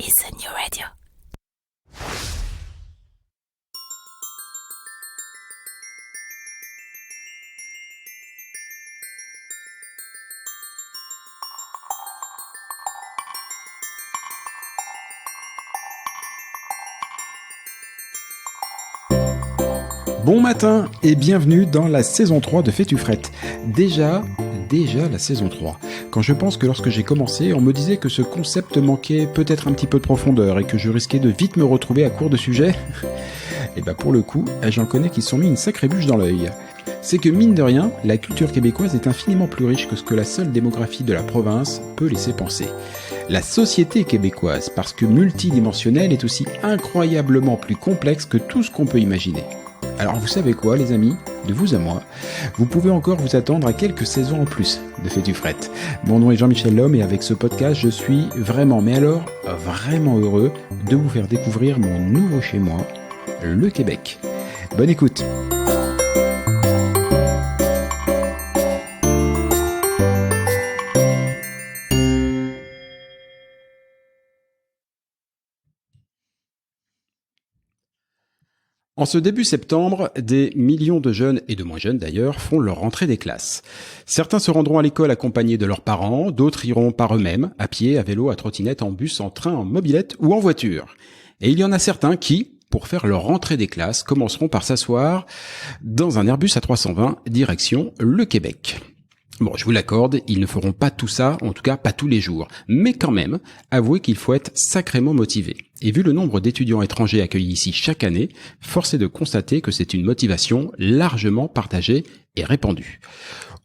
is a new radio. Bon matin et bienvenue dans la saison 3 de Fais-tu frette. Déjà la saison 3. Quand je pense que lorsque j'ai commencé, on me disait que ce concept manquait peut-être un petit peu de profondeur et que je risquais de vite me retrouver à court de sujets. Et bah pour le coup, j'en connais qui se sont mis une sacrée bûche dans l'œil. C'est que mine de rien, la culture québécoise est infiniment plus riche que ce que la seule démographie de la province peut laisser penser. La société québécoise, parce que multidimensionnelle, est aussi incroyablement plus complexe que tout ce qu'on peut imaginer. Alors vous savez quoi les amis, de vous à moi, vous pouvez encore vous attendre à quelques saisons en plus de Fais-tu frette. Mon nom est Jean-Michel Lhomme et avec ce podcast je suis vraiment, mais alors vraiment heureux de vous faire découvrir mon nouveau chez moi, le Québec. Bonne écoute. En ce début septembre, des millions de jeunes, et de moins jeunes d'ailleurs, font leur rentrée des classes. Certains se rendront à l'école accompagnés de leurs parents, d'autres iront par eux-mêmes, à pied, à vélo, à trottinette, en bus, en train, en mobilette ou en voiture. Et il y en a certains qui, pour faire leur rentrée des classes, commenceront par s'asseoir dans un Airbus A320 direction le Québec. Bon, je vous l'accorde, ils ne feront pas tout ça, en tout cas pas tous les jours. Mais quand même, avouez qu'il faut être sacrément motivé. Et vu le nombre d'étudiants étrangers accueillis ici chaque année, force est de constater que c'est une motivation largement partagée et répandue.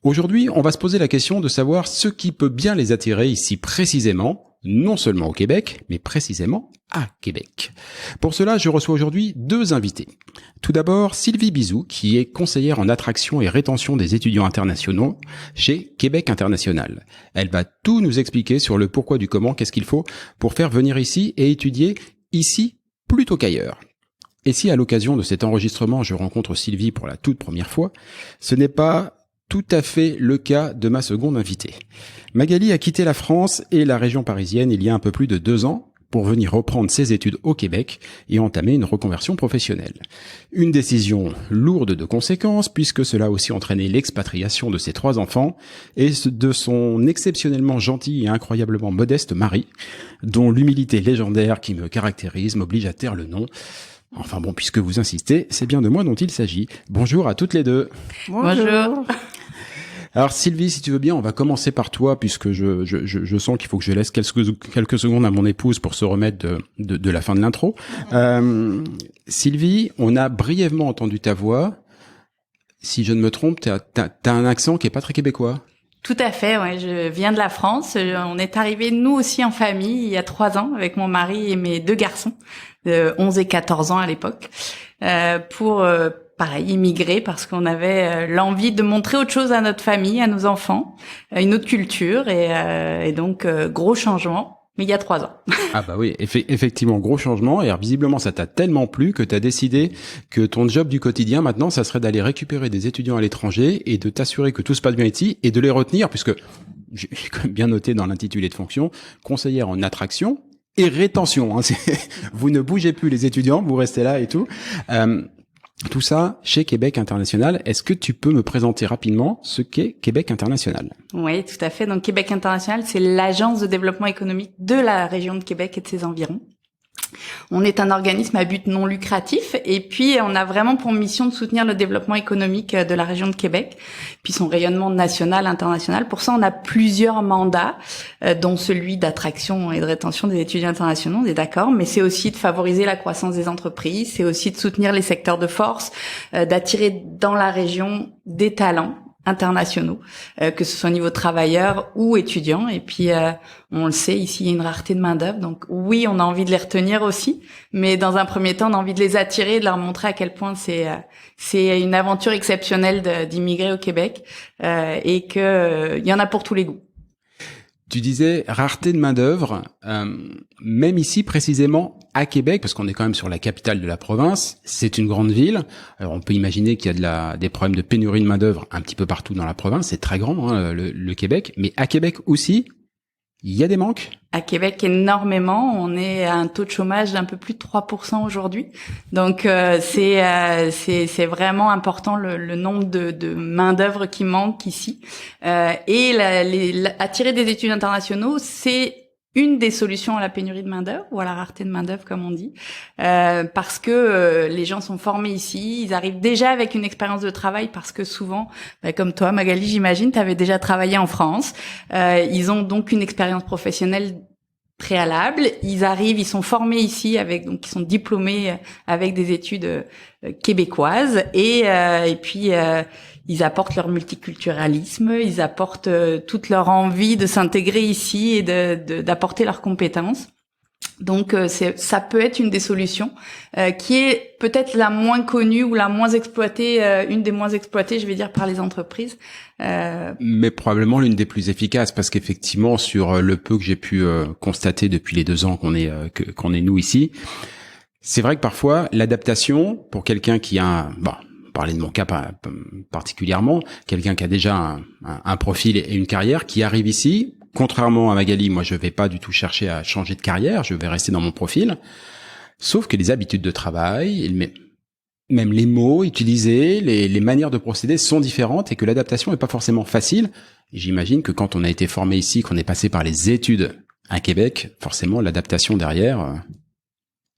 Aujourd'hui, on va se poser la question de savoir ce qui peut bien les attirer ici précisément, non seulement au Québec, mais précisément à Québec. Pour cela, je reçois aujourd'hui deux invités. Tout d'abord, Sylvie Bizou, qui est conseillère en attraction et rétention des étudiants internationaux chez Québec International. Elle va tout nous expliquer sur le pourquoi du comment, qu'est-ce qu'il faut pour faire venir ici et étudier ici plutôt qu'ailleurs. Et si à l'occasion de cet enregistrement, je rencontre Sylvie pour la toute première fois, ce n'est pas tout à fait le cas de ma seconde invitée. Magali a quitté la France et la région parisienne il y a un peu plus de 2 ans pour venir reprendre ses études au Québec et entamer une reconversion professionnelle. Une décision lourde de conséquences puisque cela a aussi entraîné l'expatriation de ses 3 enfants et de son exceptionnellement gentil et incroyablement modeste mari, dont l'humilité légendaire qui me caractérise m'oblige à taire le nom. Enfin bon, puisque vous insistez, c'est bien de moi dont il s'agit. Bonjour à toutes les deux. Bonjour. Alors Sylvie, si tu veux bien, on va commencer par toi, puisque je sens qu'il faut que je laisse quelques secondes à mon épouse pour se remettre de la fin de l'intro. Sylvie, on a brièvement entendu ta voix. Si je ne me trompe, t'as un accent qui est pas très québécois. Tout à fait, ouais. Je viens de la France. On est arrivés, nous aussi, en famille, il y a 3 ans, avec mon mari et mes 2 garçons, 11 et 14 ans à l'époque, pour pareil, immigrer parce qu'on avait l'envie de montrer autre chose à notre famille, à nos enfants, une autre culture et donc gros changement, mais il y a 3 ans. Ah bah oui, effectivement, gros changement. Et alors, visiblement, ça t'a tellement plu que t'as décidé que ton job du quotidien, maintenant, ça serait d'aller récupérer des étudiants à l'étranger et de t'assurer que tout se passe bien ici et de les retenir, puisque j'ai quand même bien noté dans l'intitulé de fonction, conseillère en attraction et rétention. Hein, vous ne bougez plus les étudiants, vous restez là et tout. Tout ça chez Québec International. Est-ce que tu peux me présenter rapidement ce qu'est Québec International? Oui, tout à fait. Donc Québec International, c'est l'agence de développement économique de la région de Québec et de ses environs. On est un organisme à but non lucratif et puis on a vraiment pour mission de soutenir le développement économique de la région de Québec, puis son rayonnement national, international. Pour ça, on a plusieurs mandats, dont celui d'attraction et de rétention des étudiants internationaux, on est d'accord, mais c'est aussi de favoriser la croissance des entreprises, c'est aussi de soutenir les secteurs de force, d'attirer dans la région des talents internationaux, que ce soit au niveau travailleurs ou étudiants. Et puis, on le sait, ici, il y a une rareté de main-d'œuvre. Donc, oui, on a envie de les retenir aussi. Mais dans un premier temps, on a envie de les attirer et de leur montrer à quel point c'est une aventure exceptionnelle d'immigrer au Québec et que il y en a pour tous les goûts. Tu disais rareté de main-d'œuvre, même ici précisément à Québec, parce qu'on est quand même sur la capitale de la province, c'est une grande ville. Alors on peut imaginer qu'il y a des problèmes de pénurie de main-d'œuvre un petit peu partout dans la province, c'est très grand hein, le Québec, mais à Québec aussi, Il y a des manques? À Québec, énormément. On est à un taux de chômage d'un peu plus de 3% aujourd'hui. Donc, c'est vraiment important le nombre de main-d'œuvre qui manque ici. Et attirer des études internationaux, c'est une des solutions à la pénurie de main-d'œuvre ou à la rareté de main-d'œuvre, comme on dit, parce que les gens sont formés ici, ils arrivent déjà avec une expérience de travail, parce que souvent, comme toi, Magali, j'imagine, tu avais déjà travaillé en France. Ils ont donc une expérience professionnelle préalable. Ils arrivent, ils sont formés ici donc ils sont diplômés avec des études québécoises et puis ils apportent leur multiculturalisme, ils apportent toute leur envie de s'intégrer ici et d'apporter leurs compétences. Donc ça peut être une des solutions qui est peut-être la moins connue ou la moins exploitée, une des moins exploitées, je vais dire, par les entreprises. Mais probablement l'une des plus efficaces, parce qu'effectivement, sur le peu que j'ai pu constater depuis les 2 ans qu'on est nous ici, c'est vrai que parfois l'adaptation pour quelqu'un qui a parler de mon cas particulièrement, quelqu'un qui a déjà un profil et une carrière, qui arrive ici. Contrairement à Magali, moi je vais pas du tout chercher à changer de carrière, je vais rester dans mon profil. Sauf que les habitudes de travail, même les mots utilisés, les manières de procéder sont différentes et que l'adaptation est pas forcément facile. Et j'imagine que quand on a été formé ici, qu'on est passé par les études à Québec, forcément l'adaptation derrière,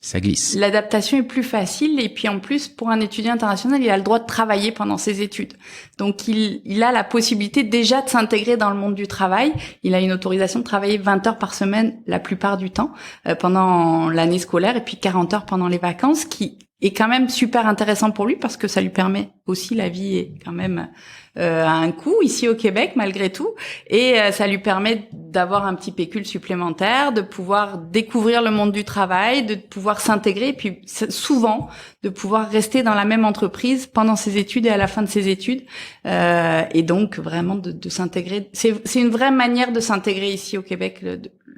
ça glisse. L'adaptation est plus facile et puis en plus, pour un étudiant international, il a le droit de travailler pendant ses études. Donc il a la possibilité déjà de s'intégrer dans le monde du travail. Il a une autorisation de travailler 20 heures par semaine la plupart du temps pendant l'année scolaire et puis 40 heures pendant les vacances, qui est quand même super intéressant pour lui parce que ça lui permet aussi, la vie est quand même à un coût ici au Québec malgré tout, et ça lui permet d'avoir un petit pécule supplémentaire, de pouvoir découvrir le monde du travail, de pouvoir s'intégrer et puis souvent de pouvoir rester dans la même entreprise pendant ses études et à la fin de ses études, et donc vraiment de s'intégrer. C'est une vraie manière de s'intégrer ici au Québec,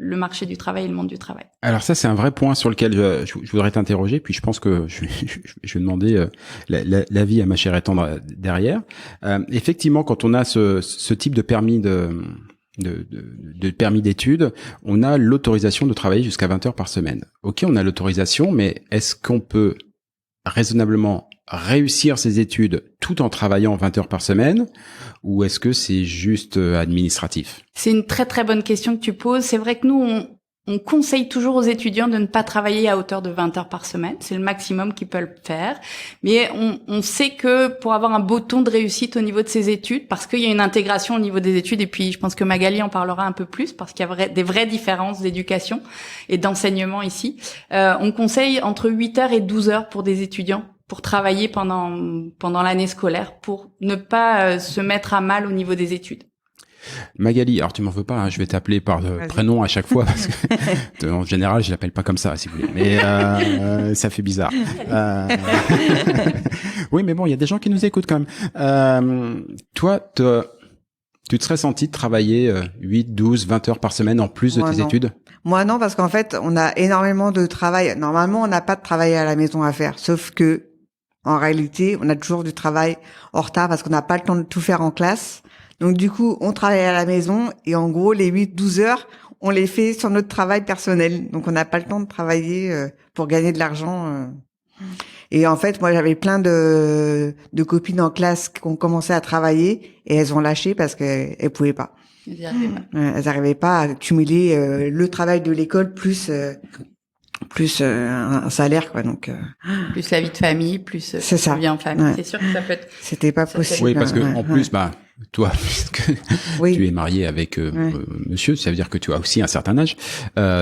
le marché du travail et le monde du travail. Alors ça, c'est un vrai point sur lequel je voudrais t'interroger, puis je pense que je vais demander l'avis à ma chère étendre derrière. Effectivement, quand on a ce type de permis de permis d'études, on a l'autorisation de travailler jusqu'à 20 heures par semaine. Ok, on a l'autorisation, mais est-ce qu'on peut raisonnablement réussir ses études tout en travaillant 20 heures par semaine, ou est-ce que c'est juste administratif? C'est une très très bonne question que tu poses. C'est vrai que nous, on conseille toujours aux étudiants de ne pas travailler à hauteur de 20 heures par semaine. C'est le maximum qu'ils peuvent faire. Mais on sait que pour avoir un beau ton de réussite au niveau de ses études, parce qu'il y a une intégration au niveau des études, et puis je pense que Magali en parlera un peu plus, parce qu'il y a des vraies différences d'éducation et d'enseignement ici. On conseille entre 8 heures et 12 heures pour des étudiants pour travailler pendant l'année scolaire, pour ne pas se mettre à mal au niveau des études. Magali, alors tu m'en veux pas, hein, je vais t'appeler par prénom à chaque fois parce que en général je l'appelle pas comme ça, si vous voulez, mais ça fait bizarre. Oui, mais bon, il y a des gens qui nous écoutent quand même. Toi, tu te serais senti de travailler 8, 12, 20 heures par semaine en plus de tes études? Moi non, parce qu'en fait, on a énormément de travail. Normalement, on n'a pas de travail à la maison à faire, sauf que en réalité, on a toujours du travail en retard parce qu'on n'a pas le temps de tout faire en classe. Donc du coup, on travaille à la maison et en gros, les 8-12 heures, on les fait sur notre travail personnel. Donc on n'a pas le temps de travailler pour gagner de l'argent. Et en fait, moi, j'avais plein de copines en classe qui ont commencé à travailler et elles ont lâché parce qu'elles pouvaient pas. Elles n'arrivaient pas à cumuler le travail de l'école plus un salaire, quoi. Donc plus la vie de famille, plus la vie en famille. Ouais. C'est sûr que ça peut être. C'était pas possible. Oui, parce que en plus, toi, puisque tu es marié avec monsieur, ça veut dire que tu as aussi un certain âge,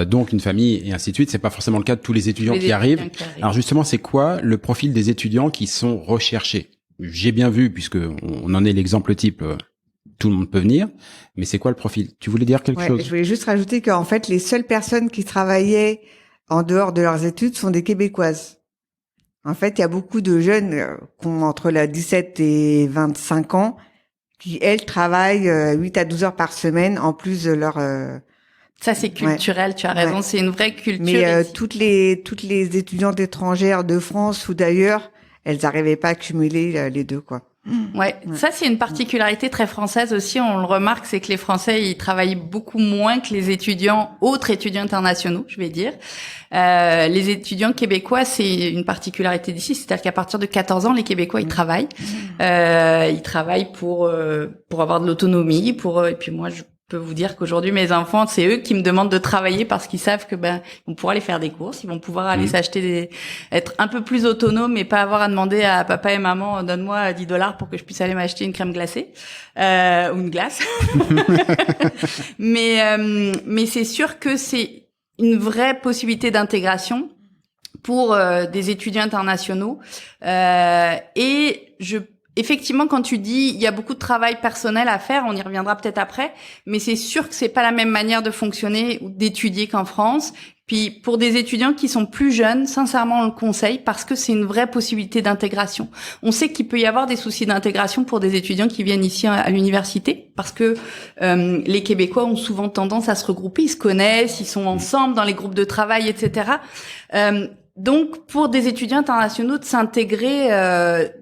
donc une famille et ainsi de suite. C'est pas forcément le cas de tous les étudiants qui arrivent. Alors justement, c'est quoi le profil des étudiants qui sont recherchés? J'ai bien vu, puisque on en est l'exemple type. Tout le monde peut venir, mais c'est quoi le profil? Tu voulais dire quelque chose? Je voulais juste rajouter qu'en fait, les seules personnes qui travaillaient en dehors de leurs études sont des Québécoises. En fait, il y a beaucoup de jeunes qui ont entre 17 et 25 ans qui, elles, travaillent 8 à 12 heures par semaine en plus de leur... Ça, c'est culturel, tu as raison, c'est une vraie culture. Mais toutes les étudiantes étrangères de France ou d'ailleurs, elles n'arrivaient pas à cumuler les deux, quoi. Ouais, ça c'est une particularité très française aussi, on le remarque, c'est que les Français ils travaillent beaucoup moins que les autres étudiants internationaux, je vais dire. Les étudiants québécois, c'est une particularité d'ici, c'est-à-dire qu'à partir de 14 ans, les Québécois ils travaillent. Ils travaillent pour avoir de l'autonomie, et puis moi je peux vous dire qu'aujourd'hui mes enfants, c'est eux qui me demandent de travailler parce qu'ils savent que ils vont pouvoir aller faire des courses, ils vont pouvoir aller s'acheter être un peu plus autonomes et pas avoir à demander à papa et maman donne-moi $10 pour que je puisse aller m'acheter une crème glacée ou une glace. mais c'est sûr que c'est une vraie possibilité d'intégration pour des étudiants internationaux Effectivement, quand tu dis il y a beaucoup de travail personnel à faire, on y reviendra peut-être après, mais c'est sûr que c'est pas la même manière de fonctionner ou d'étudier qu'en France. Puis pour des étudiants qui sont plus jeunes, sincèrement, on le conseille parce que c'est une vraie possibilité d'intégration. On sait qu'il peut y avoir des soucis d'intégration pour des étudiants qui viennent ici à l'université parce que les Québécois ont souvent tendance à se regrouper, ils se connaissent, ils sont ensemble dans les groupes de travail, etc. Donc pour des étudiants internationaux de s'intégrer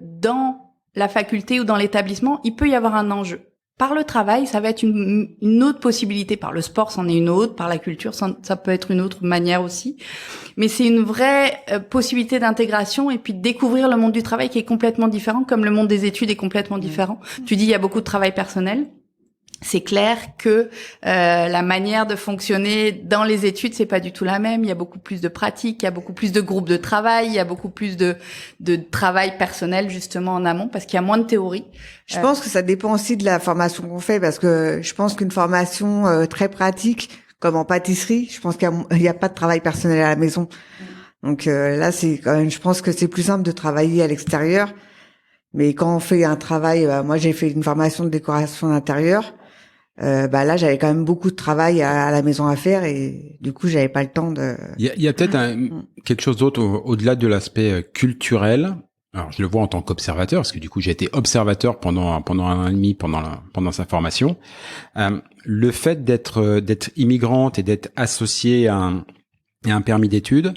dans la faculté ou dans l'établissement, il peut y avoir un enjeu. Par le travail, ça va être une autre possibilité. Par le sport, c'en est une autre. Par la culture, ça peut être une autre manière aussi. Mais c'est une vraie possibilité d'intégration et puis de découvrir le monde du travail qui est complètement différent, comme le monde des études est complètement différent. Tu dis, il y a beaucoup de travail personnel. C'est clair que la manière de fonctionner dans les études, c'est pas du tout la même. Il y a beaucoup plus de pratiques, il y a beaucoup plus de groupes de travail, il y a beaucoup plus de travail personnel justement en amont parce qu'il y a moins de théorie. Je pense que ça dépend aussi de la formation qu'on fait parce que je pense qu'une formation très pratique, comme en pâtisserie, je pense qu'il y a pas de travail personnel à la maison. Donc là, c'est quand même, je pense que c'est plus simple de travailler à l'extérieur. Mais quand on fait un travail, moi j'ai fait une formation de décoration d'intérieur. Là j'avais quand même beaucoup de travail à la maison à faire et du coup j'avais pas le temps de. Il y a peut-être quelque chose d'autre au-delà de l'aspect culturel. Alors je le vois en tant qu'observateur parce que du coup j'ai été observateur pendant un an et demi pendant sa formation. Le fait d'être immigrante et d'être associée à un permis d'études.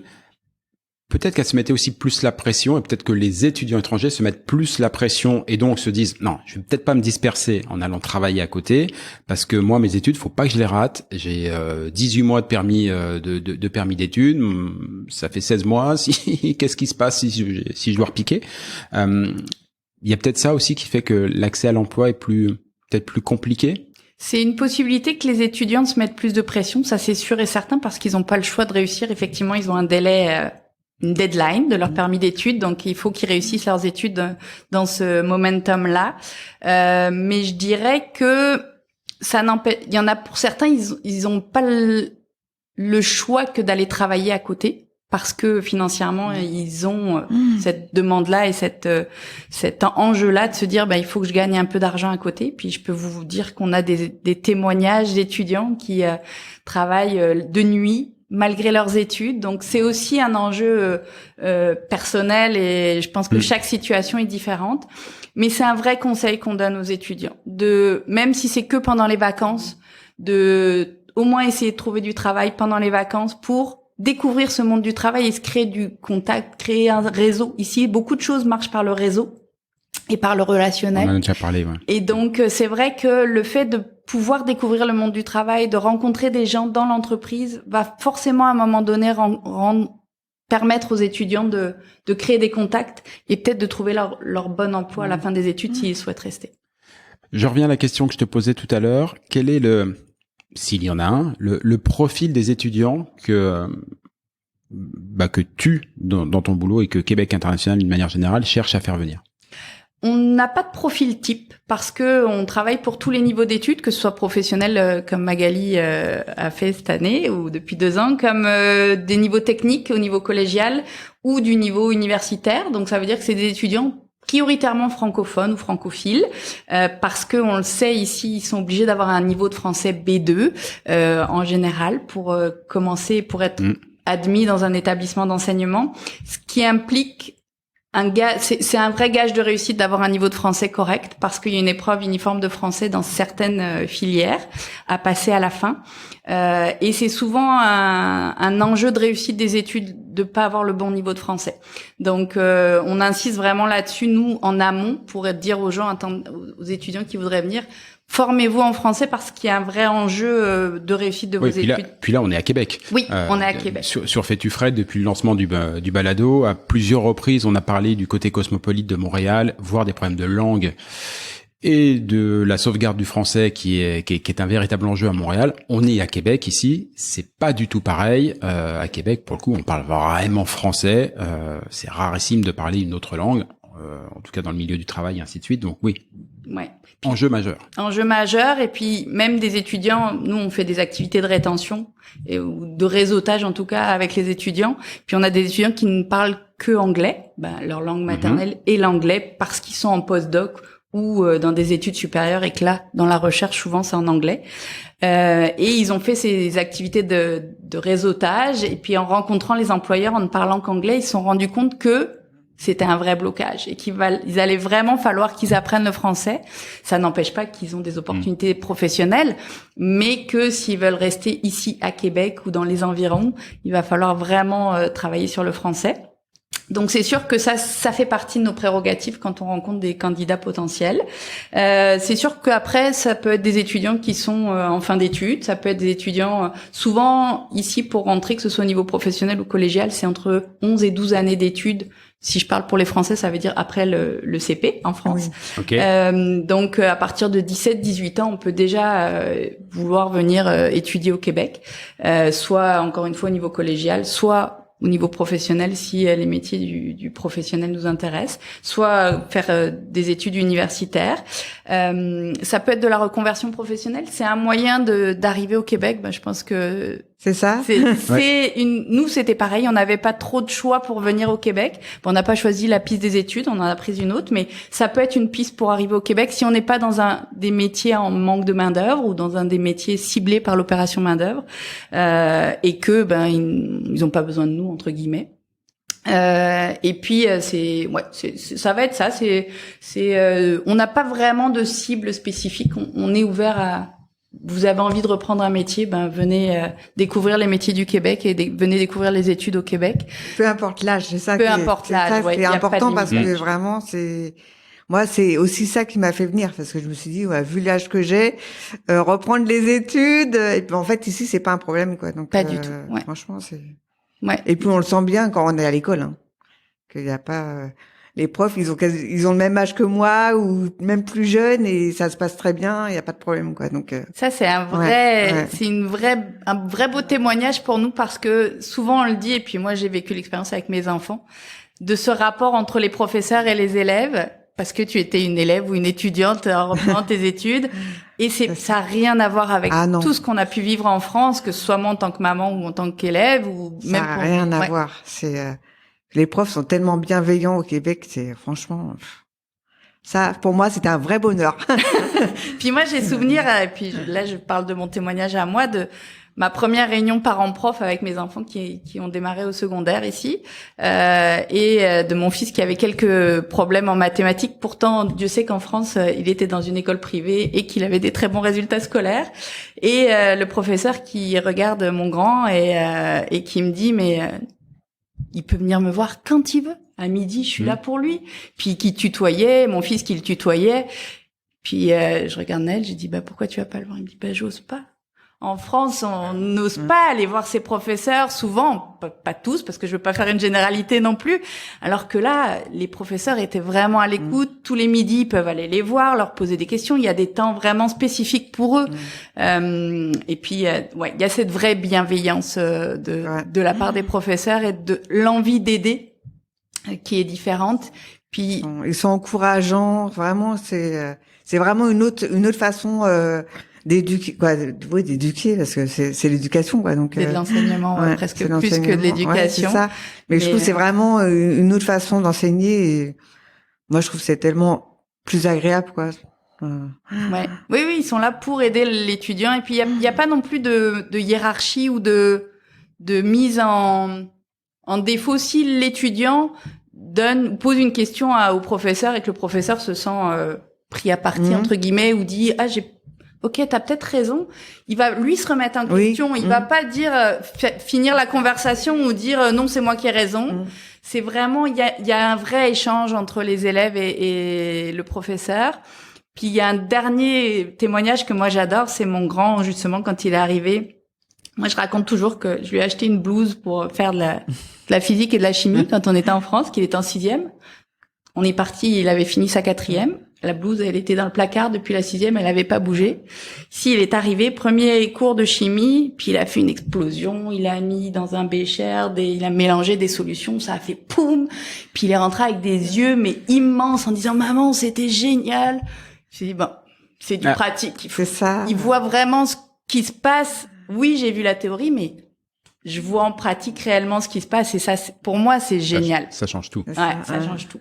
Peut-être qu'elle se mettait aussi plus la pression et peut-être que les étudiants étrangers se mettent plus la pression et donc se disent non, je vais peut-être pas me disperser en allant travailler à côté parce que moi mes études, faut pas que je les rate. J'ai 18 mois de permis de permis d'études, ça fait 16 mois. Qu'est-ce qui se passe si je dois repiquer? Il y a peut-être ça aussi qui fait que l'accès à l'emploi est peut-être plus compliqué. C'est une possibilité que les étudiants se mettent plus de pression, ça c'est sûr et certain parce qu'ils n'ont pas le choix de réussir. Effectivement, ils ont un délai une deadline de leur permis d'études, donc il faut qu'ils réussissent leurs études dans ce momentum-là. Mais je dirais que ça n'empêche. Il y en a pour certains, ils ont pas le choix que d'aller travailler à côté parce que financièrement ils ont cette demande-là et cet enjeu-là de se dire il faut que je gagne un peu d'argent à côté. Puis je peux vous dire qu'on a des témoignages d'étudiants qui travaillent de nuit malgré leurs études. Donc c'est aussi un enjeu personnel et je pense que chaque situation est différente. Mais c'est un vrai conseil qu'on donne aux étudiants, même si c'est que pendant les vacances, de au moins essayer de trouver du travail pendant les vacances pour découvrir ce monde du travail et se créer du contact, créer un réseau. Ici, beaucoup de choses marchent par le réseau et par le relationnel. On en a déjà parlé, ouais. Et donc, c'est vrai que le fait de pouvoir découvrir le monde du travail, de rencontrer des gens dans l'entreprise, va forcément à un moment donné permettre aux étudiants de créer des contacts et peut-être de trouver leur bon emploi à la fin des études s'ils souhaitent rester. Je reviens à la question que je te posais tout à l'heure. Quel est s'il y en a un, le profil des étudiants que tu, dans ton boulot et que Québec International, d'une manière générale, cherche à faire venir? On n'a pas de profil type parce que on travaille pour tous les niveaux d'études, que ce soit professionnel comme Magali a fait cette année ou depuis 2 ans, comme des niveaux techniques au niveau collégial ou du niveau universitaire. Donc ça veut dire que c'est des étudiants prioritairement francophones ou francophiles parce que on le sait ici, ils sont obligés d'avoir un niveau de français B2 en général pour commencer, pour être admis dans un établissement d'enseignement, ce qui implique c'est un vrai gage de réussite d'avoir un niveau de français correct parce qu'il y a une épreuve uniforme de français dans certaines filières à passer à la fin. Et c'est souvent un enjeu de réussite des études de pas avoir le bon niveau de français. Donc on insiste vraiment là-dessus nous en amont pour dire aux gens, aux étudiants qui voudraient venir, formez-vous en français parce qu'il y a un vrai enjeu de réussite de vos études. Puis là, on est à Québec. Oui, on est à Québec. Sur Fais-tu Fred, depuis le lancement du balado, à plusieurs reprises, on a parlé du côté cosmopolite de Montréal, voire des problèmes de langue et de la sauvegarde du français qui est un véritable enjeu à Montréal. On est à Québec ici, c'est pas du tout pareil. À Québec, pour le coup, on parle vraiment français. C'est rarissime de parler une autre langue, en tout cas dans le milieu du travail et ainsi de suite. Donc oui. Ouais. Enjeu majeur. Enjeu majeur, et puis même des étudiants, nous on fait des activités de rétention ou de réseautage en tout cas avec les étudiants. Puis on a des étudiants qui ne parlent que anglais, leur langue maternelle et l'anglais parce qu'ils sont en postdoc ou dans des études supérieures et que là, dans la recherche, souvent c'est en anglais. Et ils ont fait ces activités de réseautage et puis en rencontrant les employeurs, en ne parlant qu'anglais, ils se sont rendus compte que c'était un vrai blocage et ils allait vraiment falloir qu'ils apprennent le français. Ça n'empêche pas qu'ils ont des opportunités professionnelles, mais que s'ils veulent rester ici à Québec ou dans les environs, il va falloir vraiment travailler sur le français. Donc c'est sûr que ça fait partie de nos prérogatives quand on rencontre des candidats potentiels. C'est sûr qu'après ça peut être des étudiants qui sont en fin d'études, ça peut être des étudiants souvent ici pour rentrer, que ce soit au niveau professionnel ou collégial, c'est entre 11 et 12 années d'études. Si je parle pour les Français, ça veut dire après le CP en France. Oui. Okay. Donc à partir de 17-18 ans, on peut déjà vouloir venir étudier au Québec, soit encore une fois au niveau collégial, soit au niveau professionnel si les métiers du professionnel nous intéressent, soit faire des études universitaires. Ça peut être de la reconversion professionnelle. C'est un moyen d'arriver au Québec. Je pense que c'est ça. Nous, c'était pareil. On n'avait pas trop de choix pour venir au Québec. On n'a pas choisi la piste des études. On en a pris une autre, mais ça peut être une piste pour arriver au Québec si on n'est pas dans des métiers en manque de main d'œuvre ou dans des métiers ciblés par l'opération main d'œuvre et que ils ont pas besoin de nous entre guillemets. Et puis ça va être ça. On n'a pas vraiment de cible spécifique. On est ouvert à. Vous avez envie de reprendre un métier, venez découvrir les métiers du Québec et venez découvrir les études au Québec. Peu importe l'âge, c'est ça. Peu importe l'âge, c'est important parce que vraiment moi c'est aussi ça qui m'a fait venir parce que je me suis dit vu l'âge que j'ai, reprendre les études et puis en fait ici c'est pas un problème quoi. Donc pas du tout. Ouais. Franchement c'est. Ouais. Et puis on le sent bien quand on est à l'école, qu'il y a pas. Les profs, ils ont le même âge que moi ou même plus jeunes et ça se passe très bien, il y a pas de problème quoi. Donc ça c'est un vrai beau témoignage pour nous parce que souvent on le dit et puis moi j'ai vécu l'expérience avec mes enfants de ce rapport entre les professeurs et les élèves parce que tu étais une élève ou une étudiante en reprenant tes études et ça a rien à voir avec tout ce qu'on a pu vivre en France, que ce soit moi en tant que maman ou en tant qu'élève ou ça même a rien à voir. C'est les profs sont tellement bienveillants au Québec, c'est franchement ça pour moi c'était un vrai bonheur. Puis moi j'ai souvenir et puis là je parle de mon témoignage à moi de ma première réunion parents-prof avec mes enfants qui ont démarré au secondaire ici et de mon fils qui avait quelques problèmes en mathématiques. Pourtant, Dieu sait qu'en France, il était dans une école privée et qu'il avait des très bons résultats scolaires. Et le professeur qui regarde mon grand et qui me dit il peut venir me voir quand il veut. À midi, je suis là pour lui. Puis qui tutoyait, mon fils qui le tutoyait. Puis je regarde Naël, j'ai dit pourquoi tu vas pas le voir? Il me dit j'ose pas. En France, on n'ose pas aller voir ses professeurs, souvent, pas tous, parce que je veux pas faire une généralité non plus. Alors que là, les professeurs étaient vraiment à l'écoute. Tous les midis, ils peuvent aller les voir, leur poser des questions. Il y a des temps vraiment spécifiques pour eux. Et puis, il y a cette vraie bienveillance de la part des professeurs et de l'envie d'aider qui est différente. Puis ils sont encourageants. Vraiment, c'est vraiment une autre façon. D'éduquer parce que c'est l'éducation quoi donc c'est de l'enseignement presque plus que de l'éducation c'est ça. Mais je trouve que c'est vraiment une autre façon d'enseigner et moi je trouve que c'est tellement plus agréable quoi. Oui ils sont là pour aider l'étudiant et puis il y a pas non plus de hiérarchie ou de mise en défaut si l'étudiant pose une question au professeur et que le professeur se sent pris à partie entre guillemets ou dit ok, t'as peut-être raison. Il va lui se remettre en question. Il va pas dire finir la conversation ou dire non, c'est moi qui ai raison. C'est vraiment il y a un vrai échange entre les élèves et le professeur. Puis il y a un dernier témoignage que moi j'adore, c'est mon grand justement quand il est arrivé. Moi, je raconte toujours que je lui ai acheté une blouse pour faire de la physique et de la chimie quand on était en France, qu'il était en 6e. On est parti, il avait fini sa 4e. La blouse, elle était dans le placard depuis la 6e, elle avait pas bougé. Ici, il est arrivé, premier cours de chimie, puis il a fait une explosion, il a mis dans un bécher, il a mélangé des solutions, ça a fait poum. Puis il est rentré avec des yeux, mais immenses, en disant, maman, c'était génial. J'ai dit, bon, c'est du pratique. C'est ça. Il voit vraiment ce qui se passe. Oui, j'ai vu la théorie, mais je vois en pratique réellement ce qui se passe. Et ça, pour moi, c'est génial. Ça change tout. Ouais, ça change tout.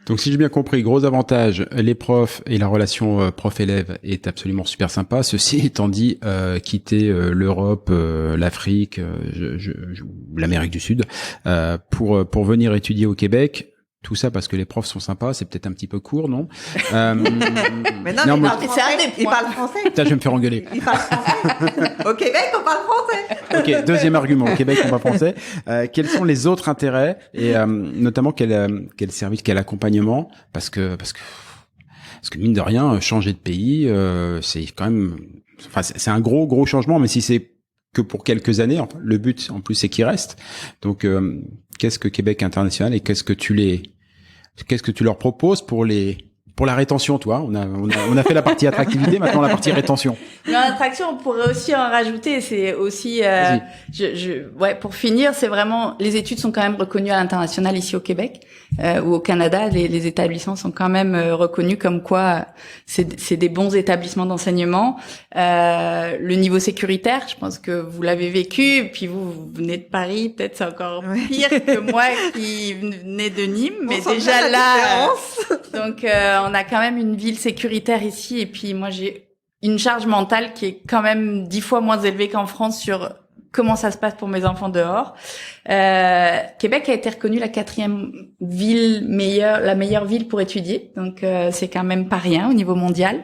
Donc, si j'ai bien compris, gros avantage, les profs et la relation prof-élève est absolument super sympa. Ceci étant dit, quitter l'Europe, l'Afrique, l'Amérique du Sud, pour venir étudier au Québec. Tout ça parce que les profs sont sympas, c'est peut-être un petit peu court, non? Mais non, mais il parle français. Putain, je vais me faire engueuler. Il parle français. Au Québec, on parle français. Ok, deuxième argument. Au Québec, on parle français. Quels sont les autres intérêts et notamment quel service, quel accompagnement? Parce que mine de rien, changer de pays, c'est quand même, enfin, c'est un gros changement, mais si c'est que pour quelques années, enfin, le but en plus c'est qu'ils restent. Donc, qu'est-ce que Québec International et qu'est-ce que tu leur proposes pour la rétention, toi? On a fait la partie attractivité, maintenant la partie rétention. L'attraction, on pourrait aussi en rajouter. C'est aussi, pour finir, c'est vraiment, les études sont quand même reconnues à l'international ici au Québec, ou au Canada. Les établissements sont quand même reconnus comme quoi c'est des bons établissements d'enseignement. Le niveau sécuritaire, je pense que vous l'avez vécu. Puis vous venez de Paris, peut-être c'est encore pire que moi qui venais de Nîmes, mais déjà là. Donc on a quand même une ville sécuritaire ici, et puis moi j'ai une charge mentale qui est quand même 10 fois moins élevée qu'en France sur comment ça se passe pour mes enfants dehors. Québec a été reconnue la 4e ville la meilleure ville pour étudier, donc c'est quand même pas rien au niveau mondial.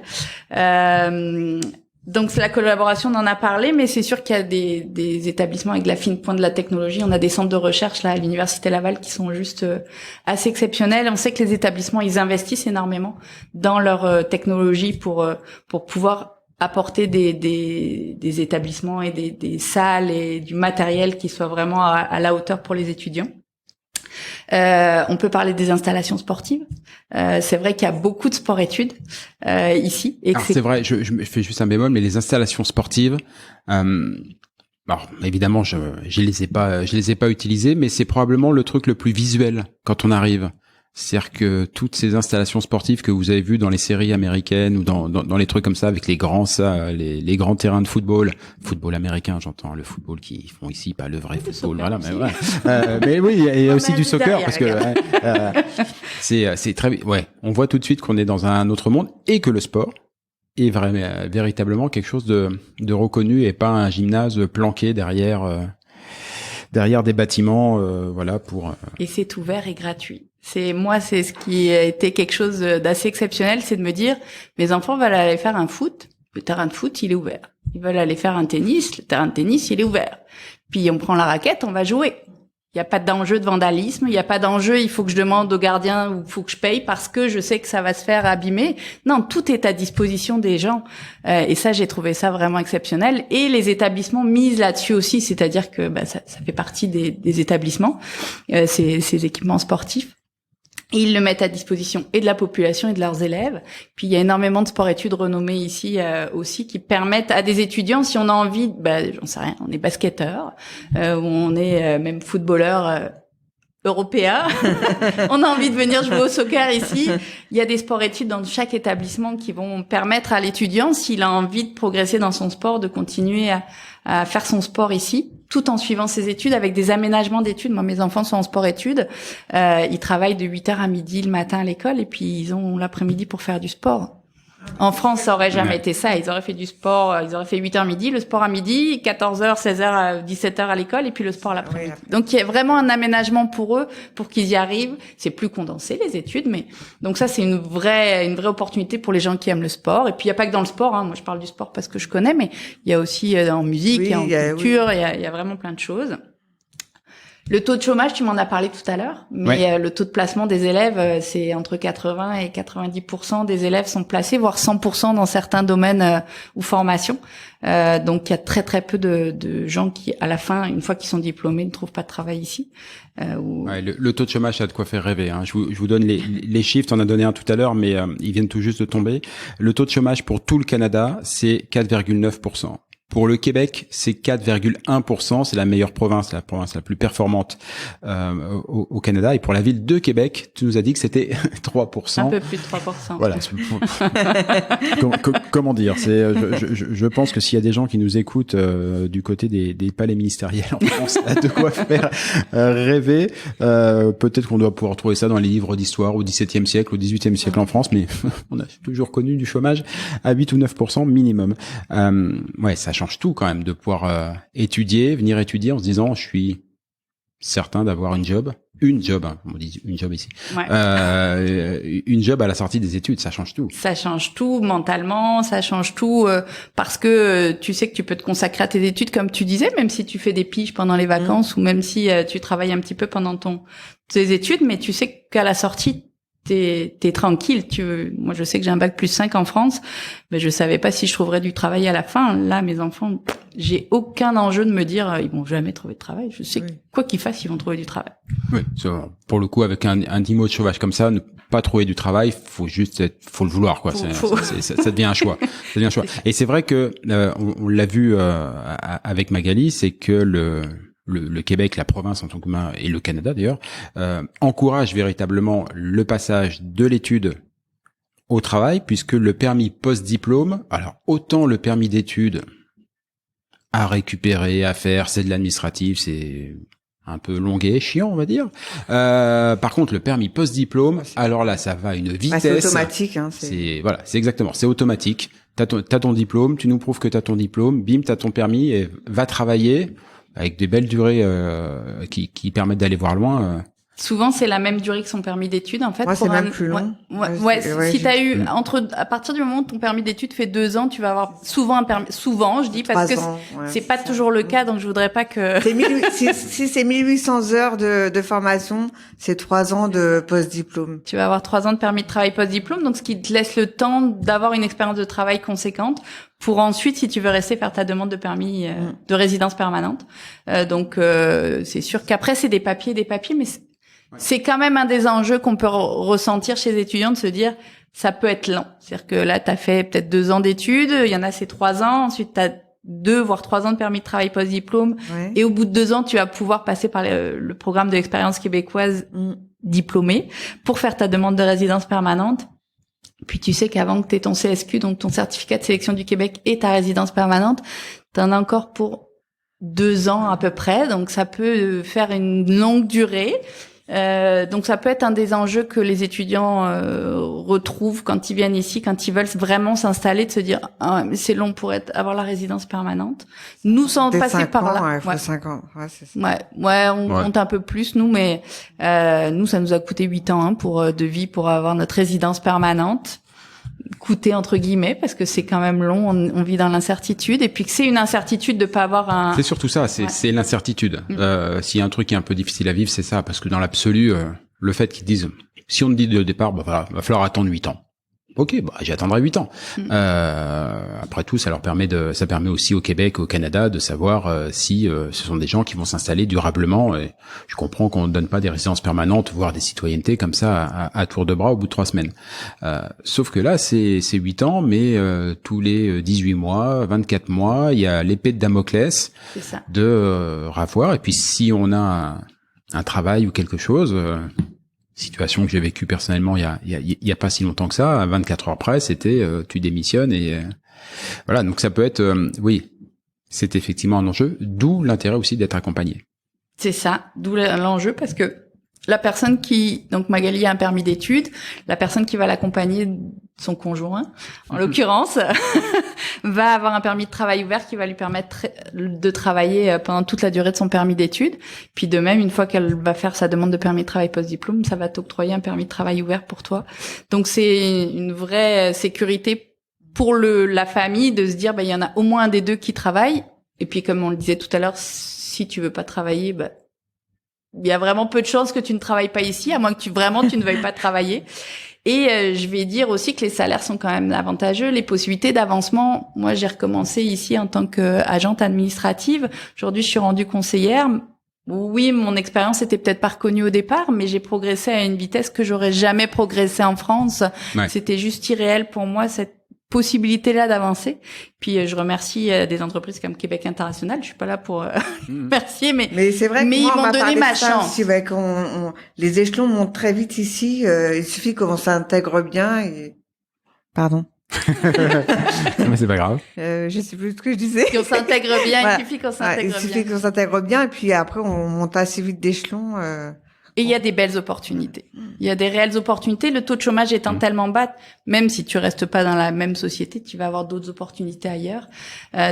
Donc c'est la collaboration, on en a parlé, mais c'est sûr qu'il y a des établissements avec la fine pointe de la technologie. On a des centres de recherche là à l'Université Laval qui sont juste assez exceptionnels. On sait que les établissements, ils investissent énormément dans leur technologie pour pouvoir apporter des établissements et des salles et du matériel qui soit vraiment à la hauteur pour les étudiants. On peut parler des installations sportives. C'est vrai qu'il y a beaucoup de sport-études ici. Et alors c'est vrai, je fais juste un bémol, mais les installations sportives, alors évidemment, je les ai pas utilisées, mais c'est probablement le truc le plus visuel quand on arrive. C'est-à-dire que toutes ces installations sportives que vous avez vues dans les séries américaines ou dans les trucs comme ça, avec les grands terrains de football américain, j'entends, le football qu'ils font ici, pas le vrai football, voilà, mais ouais. Mais oui, il y a aussi du soccer, parce que c'est très, ouais, on voit tout de suite qu'on est dans un autre monde et que le sport est véritablement quelque chose de reconnu et pas un gymnase planqué derrière des bâtiments, voilà, pour. Et c'est ouvert et gratuit. C'est ce qui a été quelque chose d'assez exceptionnel, c'est de me dire, mes enfants veulent aller faire un foot, le terrain de foot, il est ouvert. Ils veulent aller faire un tennis, le terrain de tennis, il est ouvert. Puis on prend la raquette, on va jouer. Il n'y a pas d'enjeu de vandalisme, il n'y a pas d'enjeu, il faut que je demande au gardien ou il faut que je paye parce que je sais que ça va se faire abîmer. Non, tout est à disposition des gens. Et ça, j'ai trouvé ça vraiment exceptionnel. Et les établissements misent là-dessus aussi, c'est-à-dire que ça fait partie des établissements, ces équipements sportifs. Et ils le mettent à disposition et de la population et de leurs élèves. Puis il y a énormément de sports-études renommés ici aussi qui permettent à des étudiants, si on a envie, j'en sais rien, on est basketteur, ou on est même footballeur européen, on a envie de venir jouer au soccer ici. Il y a des sports-études dans chaque établissement qui vont permettre à l'étudiant, s'il a envie de progresser dans son sport, de continuer à faire son sport ici, tout en suivant ses études avec des aménagements d'études. Moi, mes enfants sont en sport-études. Ils travaillent de 8h à midi le matin à l'école et puis ils ont l'après-midi pour faire du sport. En France, ça aurait jamais été ça. Ils auraient fait du sport, ils auraient fait 8h midi, le sport à midi, 14h, 16h, 17h à l'école et puis le sport l'après-midi. Oui. Donc il y a vraiment un aménagement pour eux, pour qu'ils y arrivent. C'est plus condensé les études, mais donc ça c'est une vraie opportunité pour les gens qui aiment le sport. Et puis il y a pas que dans le sport, hein. Moi je parle du sport parce que je connais, mais il y a aussi en musique, il y a en culture, il y a vraiment plein de choses. Le taux de chômage, tu m'en as parlé tout à l'heure, mais le taux de placement des élèves, c'est entre 80 et 90% des élèves sont placés, voire 100% dans certains domaines ou formations. Donc il y a très très peu de gens qui, à la fin, une fois qu'ils sont diplômés, ne trouvent pas de travail ici. Le taux de chômage, ça a de quoi faire rêver. Hein. Je vous donne les chiffres, t'en as donné un tout à l'heure, mais ils viennent tout juste de tomber. Le taux de chômage pour tout le Canada, c'est 4,9%. Pour le Québec, c'est 4,1%. C'est la meilleure province, la province la plus performante au Canada. Et pour la ville de Québec, tu nous as dit que c'était 3%. Un peu plus de 3%. Voilà. Comment dire, je pense que s'il y a des gens qui nous écoutent du côté des palais ministériels en France, a de quoi faire rêver. Peut-être qu'on doit pouvoir trouver ça dans les livres d'histoire au XVIIe siècle, au XVIIIe siècle en France, mais on a toujours connu du chômage à 8 ou 9% minimum. Ouais, ça change tout quand même de pouvoir venir étudier en se disant je suis certain d'avoir une job, hein, on dit une job ici, une job à la sortie des études, ça change tout. Ça change tout mentalement, ça change tout parce que tu sais que tu peux te consacrer à tes études comme tu disais, même si tu fais des piges pendant les vacances ou même si tu travailles un petit peu pendant tes études, mais tu sais qu'à la sortie t'es tranquille. Moi, je sais que j'ai un bac +5 en France, mais je savais pas si je trouverais du travail à la fin. Là, mes enfants, j'ai aucun enjeu de me dire ils vont jamais trouver de travail. Je sais que quoi qu'ils fassent, ils vont trouver du travail. Oui, pour le coup, avec un 10 mots de chômage comme ça, ne pas trouver du travail, faut le vouloir, quoi. Ça devient un choix. Ça devient un choix. Et c'est vrai que on l'a vu avec Magali, c'est que le Québec, la province en tant que commun, et le Canada d'ailleurs, encourage véritablement le passage de l'étude au travail, puisque le permis post-diplôme, alors autant le permis d'études à récupérer, à faire, c'est de l'administratif, c'est un peu longuet, chiant, on va dire. Par contre, le permis post-diplôme, alors là, ça va à une vitesse. C'est automatique, hein. C'est exactement, c'est automatique. T'as ton diplôme, tu nous prouves que t'as ton diplôme, bim, t'as ton permis et va travailler avec des belles durées qui permettent d'aller voir loin. Souvent, c'est la même durée que son permis d'études, en fait. Moi, c'est même plus long. Si t'as eu à partir du moment où ton permis d'études fait 2 ans, tu vas avoir souvent un permis. Souvent, je dis parce que c'est pas toujours le cas, donc je voudrais pas que. Si c'est 1800 heures de formation, c'est 3 ans de post-diplôme. Tu vas avoir 3 ans de permis de travail post-diplôme, donc ce qui te laisse le temps d'avoir une expérience de travail conséquente pour ensuite, si tu veux rester, faire ta demande de permis de résidence permanente. Donc, c'est sûr qu'après, c'est des papiers, mais c'est quand même un des enjeux qu'on peut ressentir chez les étudiants, de se dire ça peut être lent. C'est-à-dire que là, t'as fait peut-être 2 ans d'études, il y en a c'est 3 ans, ensuite t'as 2 voire 3 ans de permis de travail post-diplôme, et au bout de 2 ans, tu vas pouvoir passer par le programme de l'expérience québécoise diplômée pour faire ta demande de résidence permanente. Puis tu sais qu'avant que t'aies ton CSQ, donc ton certificat de sélection du Québec et ta résidence permanente, t'en as encore pour 2 ans à peu près, donc ça peut faire une longue durée. Donc ça peut être un des enjeux que les étudiants retrouvent quand ils viennent ici, quand ils veulent vraiment s'installer, de se dire mais c'est long pour avoir la résidence permanente. Nous, sans passer par là. 5 ans. Ouais, c'est ça. On compte un peu plus nous, mais nous ça nous a coûté 8 ans de vie pour avoir notre résidence permanente. Coûter entre guillemets parce que c'est quand même long, on vit dans l'incertitude, et puis que c'est une incertitude de pas avoir un. C'est surtout ça, c'est l'incertitude. S'il y a un truc qui est un peu difficile à vivre, c'est ça, parce que dans l'absolu, le fait qu'ils disent, si on te dit de départ, va falloir attendre 8 ans. Ok, j'attendrai 8 ans. Après tout, ça permet aussi au Québec, au Canada, de savoir si ce sont des gens qui vont s'installer durablement. Et je comprends qu'on ne donne pas des résidences permanentes, voire des citoyennetés comme ça à tour de bras au bout de 3 semaines. Sauf que là, c'est 8 ans, mais tous les 18 mois, 24 mois, il y a l'épée de Damoclès de ravoir. Et puis si on a un travail ou quelque chose. Situation que j'ai vécue personnellement il y a pas si longtemps que ça, 24 heures après, c'était tu démissionnes et voilà, donc ça peut être c'est effectivement un enjeu, d'où l'intérêt aussi d'être accompagné. C'est ça, d'où l'enjeu, parce que la personne donc Magali a un permis d'études, la personne qui va l'accompagner, son conjoint, en l'occurrence, va avoir un permis de travail ouvert qui va lui permettre de travailler pendant toute la durée de son permis d'études. Puis de même, une fois qu'elle va faire sa demande de permis de travail post-diplôme, ça va t'octroyer un permis de travail ouvert pour toi. Donc c'est une vraie sécurité pour la famille de se dire, il y en a au moins un des deux qui travaille. Et puis comme on le disait tout à l'heure, si tu veux pas travailler, il y a vraiment peu de chances que tu ne travailles pas ici, à moins que tu ne veuilles pas travailler. Et je vais dire aussi que les salaires sont quand même avantageux, les possibilités d'avancement. Moi, j'ai recommencé ici en tant qu'agente administrative. Aujourd'hui, je suis rendue conseillère. Oui, mon expérience était peut-être pas reconnue au départ, mais j'ai progressé à une vitesse que j'aurais jamais progressé en France. Ouais. C'était juste irréel pour moi, cette possibilité-là d'avancer. Puis je remercie des entreprises comme Québec International. Je suis pas là pour remercier, mais c'est vrai que mais moi, ils m'ont donné ma chance. Aussi, les échelons montent très vite ici. Il suffit qu'on s'intègre bien. Pardon. Mais c'est pas grave. Je sais plus ce que je disais. Qu'on s'intègre bien. Voilà. Il suffit qu'on s'intègre bien. Il suffit qu'on s'intègre bien, et puis après on monte assez vite d'échelons. Et il y a des belles opportunités. Il y a des réelles opportunités. Le taux de chômage étant tellement bas, même si tu restes pas dans la même société, tu vas avoir d'autres opportunités ailleurs.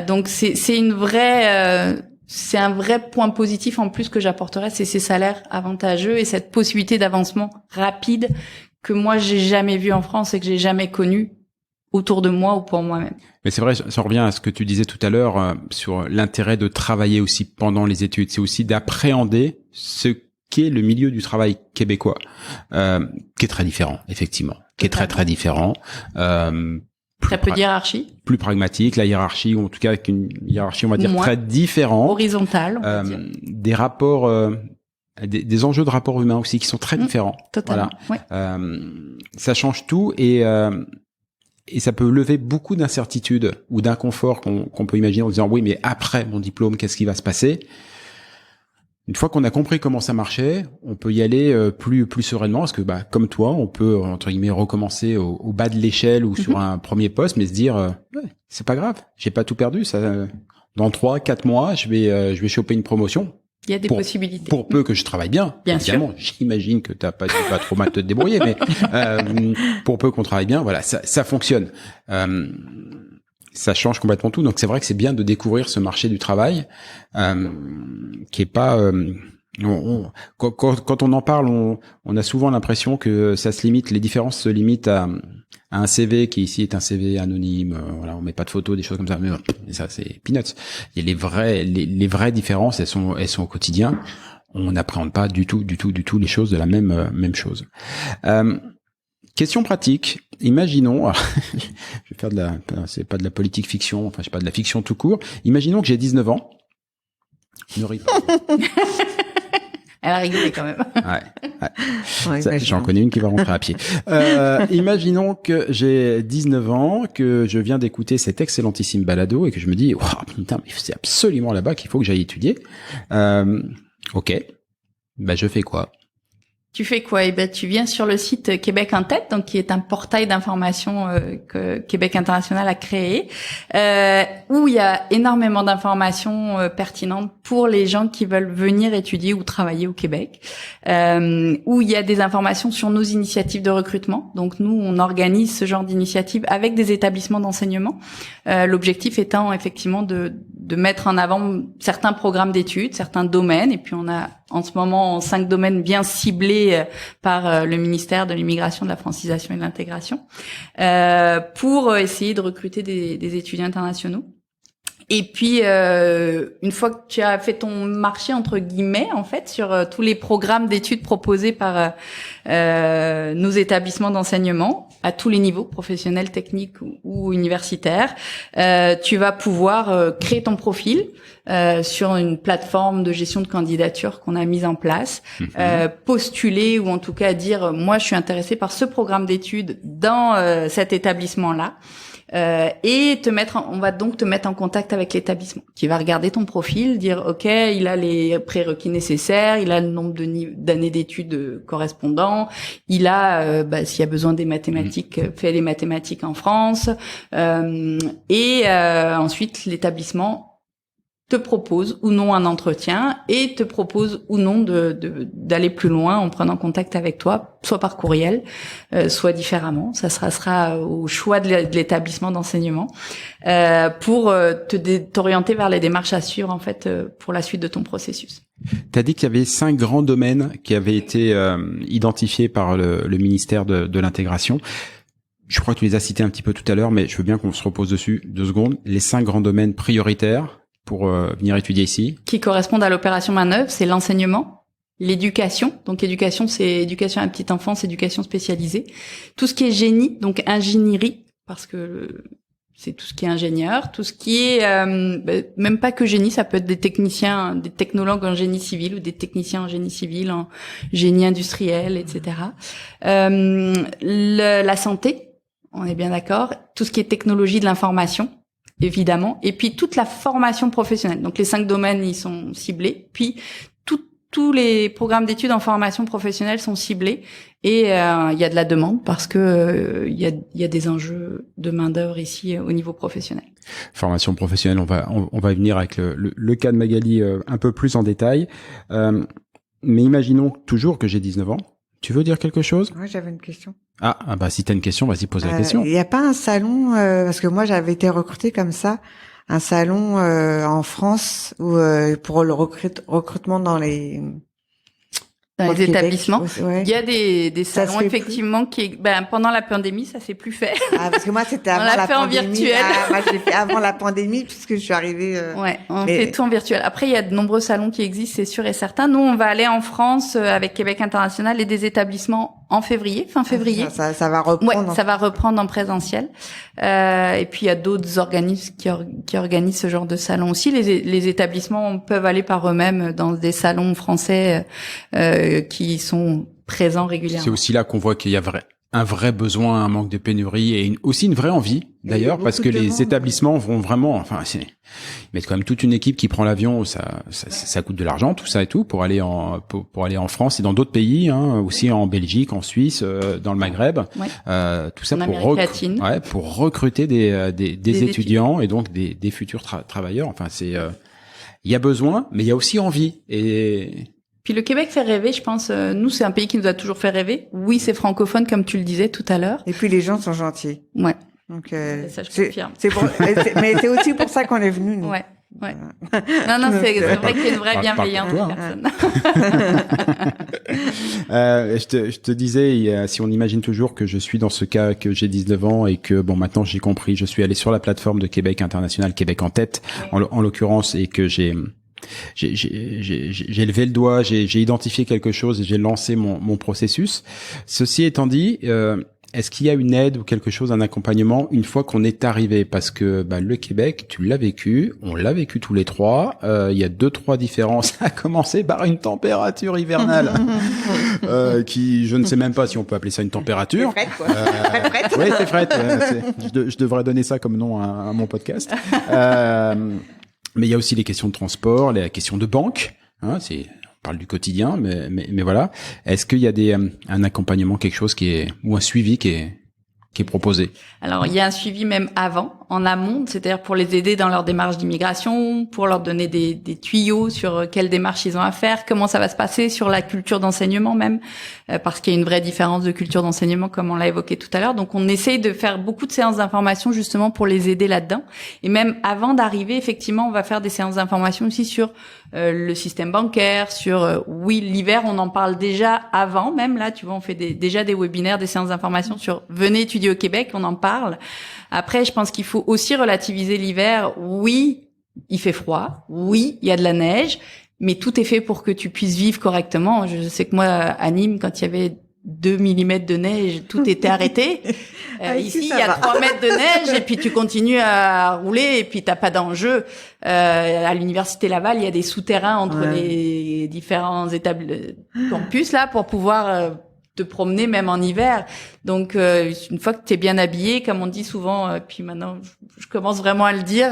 Donc c'est une vraie, c'est un vrai point positif en plus que j'apporterais, c'est ces salaires avantageux et cette possibilité d'avancement rapide que moi j'ai jamais vu en France et que j'ai jamais connu autour de moi ou pour moi-même. Mais c'est vrai, ça revient à ce que tu disais tout à l'heure sur l'intérêt de travailler aussi pendant les études. C'est aussi d'appréhender ce qu'est le milieu du travail québécois, qui est très différent, effectivement, qui est très très différent. Très peu de hiérarchie. Plus pragmatique, la hiérarchie, ou en tout cas avec une hiérarchie, on va dire, moins très différente. Horizontale, on va dire. Des rapports, des enjeux de rapports humains aussi qui sont très différents. Totalement, voilà. Ça change tout et ça peut lever beaucoup d'incertitudes ou d'inconfort qu'on peut imaginer en disant oui, mais après mon diplôme, qu'est-ce qui va se passer? Une fois qu'on a compris comment ça marchait, on peut y aller plus sereinement parce que comme toi, on peut entre guillemets recommencer au bas de l'échelle ou sur un premier poste, mais se dire ouais, c'est pas grave, j'ai pas tout perdu. Ça, dans 3-4 mois, je vais choper une promotion. Il y a des possibilités. Pour peu que je travaille bien. Bien évidemment, sûr. J'imagine que tu vas pas trop mal te débrouiller, mais pour peu qu'on travaille bien, voilà, ça fonctionne. Ça change complètement tout. Donc c'est vrai que c'est bien de découvrir ce marché du travail qui est pas. Quand on en parle, on a souvent l'impression que ça se limite. Les différences se limitent à un CV qui ici est un CV anonyme. Voilà, on met pas de photos, des choses comme ça. Mais ça c'est peanuts. Il y a les vraies différences. Elles sont au quotidien. On n'appréhende pas du tout les choses de la même chose. Question pratique. Imaginons, je vais faire c'est pas de la politique fiction, enfin, je sais pas, de la fiction tout court. Imaginons que j'ai 19 ans. Ne ris pas. Elle a rigolé quand même. Ouais, j'en connais une qui va rentrer à pied. Imaginons que j'ai 19 ans, que je viens d'écouter cet excellentissime balado et que je me dis, waouh, putain, mais c'est absolument là-bas qu'il faut que j'aille étudier. Ok. Je fais quoi? Tu fais quoi? Tu viens sur le site Québec en tête, donc qui est un portail d'information que Québec International a créé, où il y a énormément d'informations pertinentes pour les gens qui veulent venir étudier ou travailler au Québec, où il y a des informations sur nos initiatives de recrutement. Donc nous, on organise ce genre d'initiatives avec des établissements d'enseignement. L'objectif étant effectivement de mettre en avant certains programmes d'études, certains domaines, et puis on a en ce moment 5 domaines bien ciblés par le ministère de l'Immigration, de la Francisation et de l'Intégration, pour essayer de recruter des étudiants internationaux. Et puis, une fois que tu as fait ton marché, entre guillemets, en fait, sur tous les programmes d'études proposés par nos établissements d'enseignement, à tous les niveaux, professionnels, techniques ou universitaires, tu vas pouvoir créer ton profil sur une plateforme de gestion de candidature qu'on a mise en place, postuler ou en tout cas dire, moi, je suis intéressé par ce programme d'études dans cet établissement-là. Et on va donc te mettre en contact avec l'établissement qui va regarder ton profil, dire ok, il a les prérequis nécessaires, il a le nombre d'années d'études correspondant, il a s'il y a besoin des mathématiques, fait les mathématiques en France, et ensuite l'établissement te propose ou non un entretien et te propose ou non d'aller plus loin en prenant contact avec toi, soit par courriel, soit différemment. Ça sera au choix de l'établissement d'enseignement pour t'orienter vers les démarches à suivre en fait pour la suite de ton processus. T'as dit qu'il y avait 5 grands domaines qui avaient été identifiés par le ministère de l'intégration. Je crois que tu les as cités un petit peu tout à l'heure, mais je veux bien qu'on se repose dessus 2 secondes. Les 5 grands domaines prioritaires pour venir étudier ici. Qui correspondent à l'opération Manœuvre, c'est l'enseignement, l'éducation. Donc éducation, c'est éducation à la petite enfance, éducation spécialisée. Tout ce qui est génie, donc ingénierie, parce que c'est tout ce qui est ingénieur, tout ce qui est même pas que génie, ça peut être des techniciens, des technologues en génie civil ou des techniciens en génie civil, en génie industriel, etc. La santé, on est bien d'accord. Tout ce qui est technologie de l'information, évidemment. Et puis toute la formation professionnelle. Donc les 5 domaines, ils sont ciblés. Puis tous les programmes d'études en formation professionnelle sont ciblés. Et il y a de la demande parce que il y a des enjeux de main d'œuvre ici au niveau professionnel. Formation professionnelle, on va y venir avec le cas de Magali un peu plus en détail. Mais imaginons toujours que j'ai 19 ans. Tu veux dire quelque chose? Oui, j'avais une question. Ah bah si t'as une question, vas-y, pose la question. Il n'y a pas un salon, parce que moi j'avais été recrutée comme ça, un salon en France où pour le recrutement dans les établissements. Ouais. Il y a des salons effectivement pendant la pandémie, ça s'est plus fait. Ah, parce que moi c'était avant la pandémie. On l'a fait en virtuel. Moi je l'ai fait avant la pandémie puisque je suis arrivée. Ouais, on fait tout en virtuel. Après il y a de nombreux salons qui existent, c'est sûr et certain. Nous on va aller en France avec Québec International et des établissements en février, fin février. Ça va reprendre. Ouais, ça va reprendre en présentiel. Et puis il y a d'autres organismes qui organisent ce genre de salon aussi. Les établissements peuvent aller par eux-mêmes dans des salons français qui sont présents régulièrement. C'est aussi là qu'on voit qu'il y a un vrai besoin, un manque de pénurie et aussi une vraie envie d'ailleurs, parce que les établissements vont vraiment, ils mettent quand même toute une équipe qui prend l'avion, ça coûte de l'argent, tout ça et tout, pour aller en France et dans d'autres pays, aussi en Belgique, en Suisse, dans le Maghreb, tout ça pour recruter des étudiants et donc des futurs travailleurs. Enfin, il y a besoin, mais il y a aussi envie et puis le Québec fait rêver, je pense. Nous, c'est un pays qui nous a toujours fait rêver. Oui, c'est francophone, comme tu le disais tout à l'heure. Et puis les gens sont gentils. Ouais. Donc ça, je confirme. Mais c'est aussi pour ça qu'on est venu. Nous. Ouais. Non, c'est vrai qu'il y a une vraie bienveillance de personnes. Je te disais, si on imagine toujours que je suis dans ce cas, que j'ai 19 ans et que maintenant j'ai compris, je suis allé sur la plateforme de Québec International, Québec en tête, en l'occurrence, et que j'ai levé le doigt, j'ai identifié quelque chose et j'ai lancé mon processus. Ceci étant dit, est-ce qu'il y a une aide ou quelque chose, un accompagnement une fois qu'on est arrivé? Parce que le Québec, tu l'as vécu, on l'a vécu tous les trois. Il y a 2-3 différences, à commencer par une température hivernale qui, je ne sais même pas si on peut appeler ça une température. C'est frette, quoi. Oui, c'est frette. Je devrais donner ça comme nom à mon podcast. Mais il y a aussi les questions de transport, les questions de banque. On parle du quotidien, mais voilà. Est-ce qu'il y a un accompagnement, quelque chose ou un suivi qui est proposé? Alors, il y a un suivi même en amont, c'est-à-dire pour les aider dans leur démarche d'immigration, pour leur donner des tuyaux sur quelles démarches ils ont à faire, comment ça va se passer sur la culture d'enseignement même, parce qu'il y a une vraie différence de culture d'enseignement comme on l'a évoqué tout à l'heure. Donc, on essaye de faire beaucoup de séances d'information justement pour les aider là-dedans. Et même avant d'arriver, effectivement, on va faire des séances d'information aussi sur le système bancaire, sur l'hiver, on en parle déjà avant même. Là, tu vois, on fait déjà des webinaires, des séances d'information sur venez étudier au Québec, on en parle. Après, je pense qu'il faut aussi relativiser l'hiver. Oui, il fait froid. Oui, il y a de la neige. Mais tout est fait pour que tu puisses vivre correctement. Je sais que moi, à Nîmes, quand il y avait 2 mm de neige, tout était arrêté. Ici, il y a 3 mètres de neige et puis tu continues à rouler et puis t'as pas d'enjeu. À l'université Laval, il y a des souterrains entre les différents campus là pour pouvoir te promener même en hiver. Donc une fois que tu es bien habillé, comme on dit souvent, puis maintenant je commence vraiment à le dire,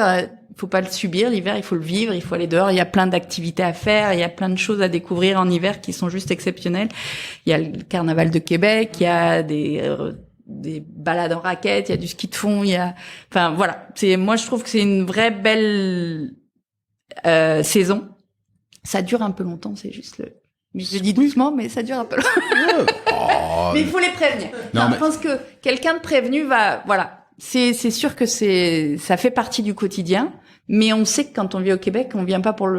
faut pas le subir l'hiver, il faut le vivre, il faut aller dehors, il y a plein d'activités à faire, il y a plein de choses à découvrir en hiver qui sont juste exceptionnelles. Il y a le carnaval de Québec, il y a des balades en raquettes, il y a du ski de fond, enfin voilà, moi je trouve que c'est une vraie belle saison. Ça dure un peu longtemps, c'est juste le... Je dis doucement, mais ça dure un peu longtemps. Oh. Mais il faut les prévenir. Non, mais... Je pense que quelqu'un de prévenu va... Voilà, c'est sûr que ça fait partie du quotidien, mais on sait que quand on vit au Québec, on vient pas pour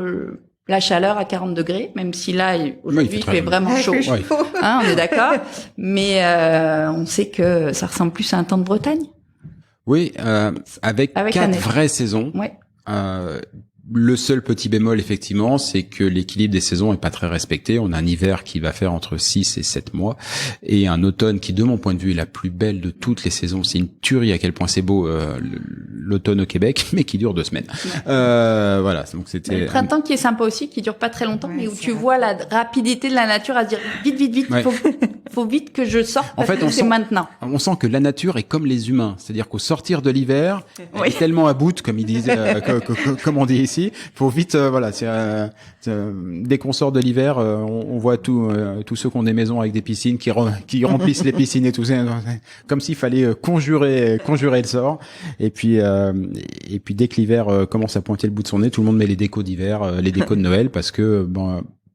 la chaleur à 40 degrés, même si là, aujourd'hui, il fait vraiment chaud. Ouais. Hein, on est d'accord. Mais on sait que ça ressemble plus à un temps de Bretagne. Oui, avec 4 vraies saisons. Ouais. Le seul petit bémol, effectivement, c'est que l'équilibre des saisons est pas très respecté. On a un hiver qui va faire entre 6 et 7 mois et un automne qui, de mon point de vue, est la plus belle de toutes les saisons. C'est une tuerie à quel point c'est beau l'automne au Québec, mais qui dure 2 semaines. Ouais. Voilà. Donc c'était le printemps qui est sympa aussi, qui dure pas très longtemps, mais où tu vois la rapidité de la nature à se dire vite, ouais. faut vite que je sorte parce que c'est maintenant. On sent que la nature est comme les humains, c'est-à-dire qu'au sortir de l'hiver, elle est tellement à bout, comme ils disent, comme on dit ici. Faut vite, voilà. Dès qu'on sort de l'hiver, on voit tous ceux qui ont des maisons avec des piscines qui remplissent les piscines et tout ça, comme s'il fallait conjurer le sort. Et puis dès que l'hiver commence à pointer le bout de son nez, tout le monde met les décos d'hiver, les décos de Noël, parce que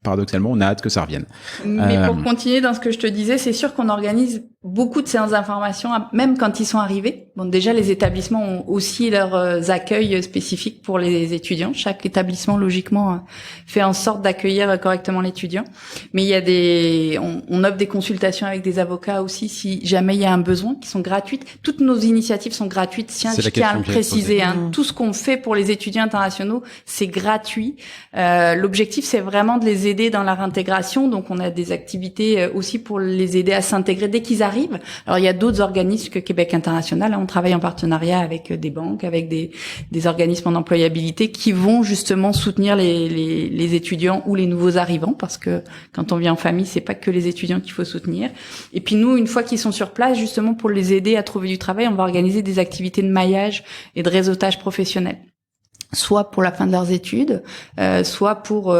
paradoxalement, on a hâte que ça revienne. Mais pour continuer dans ce que je te disais, c'est sûr qu'on organise beaucoup de séances d'information, même quand ils sont arrivés. Bon, déjà, les établissements ont aussi leurs accueils spécifiques pour les étudiants. Chaque établissement, logiquement, fait en sorte d'accueillir correctement l'étudiant. Mais il y a on offre des consultations avec des avocats aussi, si jamais il y a un besoin, qui sont gratuites. Toutes nos initiatives sont gratuites. Je tiens à le préciser, hein. Tout ce qu'on fait pour les étudiants internationaux, c'est gratuit. L'objectif, c'est vraiment de les aider dans la réintégration. Donc, on a des activités aussi pour les aider à s'intégrer dès qu'ils arrivent. Alors, il y a d'autres organismes que Québec International. On travaille en partenariat avec des banques, avec des organismes en employabilité qui vont justement soutenir les étudiants ou les nouveaux arrivants, parce que quand on vient en famille, c'est pas que les étudiants qu'il faut soutenir. Et puis nous, une fois qu'ils sont sur place, justement pour les aider à trouver du travail, on va organiser des activités de maillage et de réseautage professionnel. Soit pour la fin de leurs études, soit pour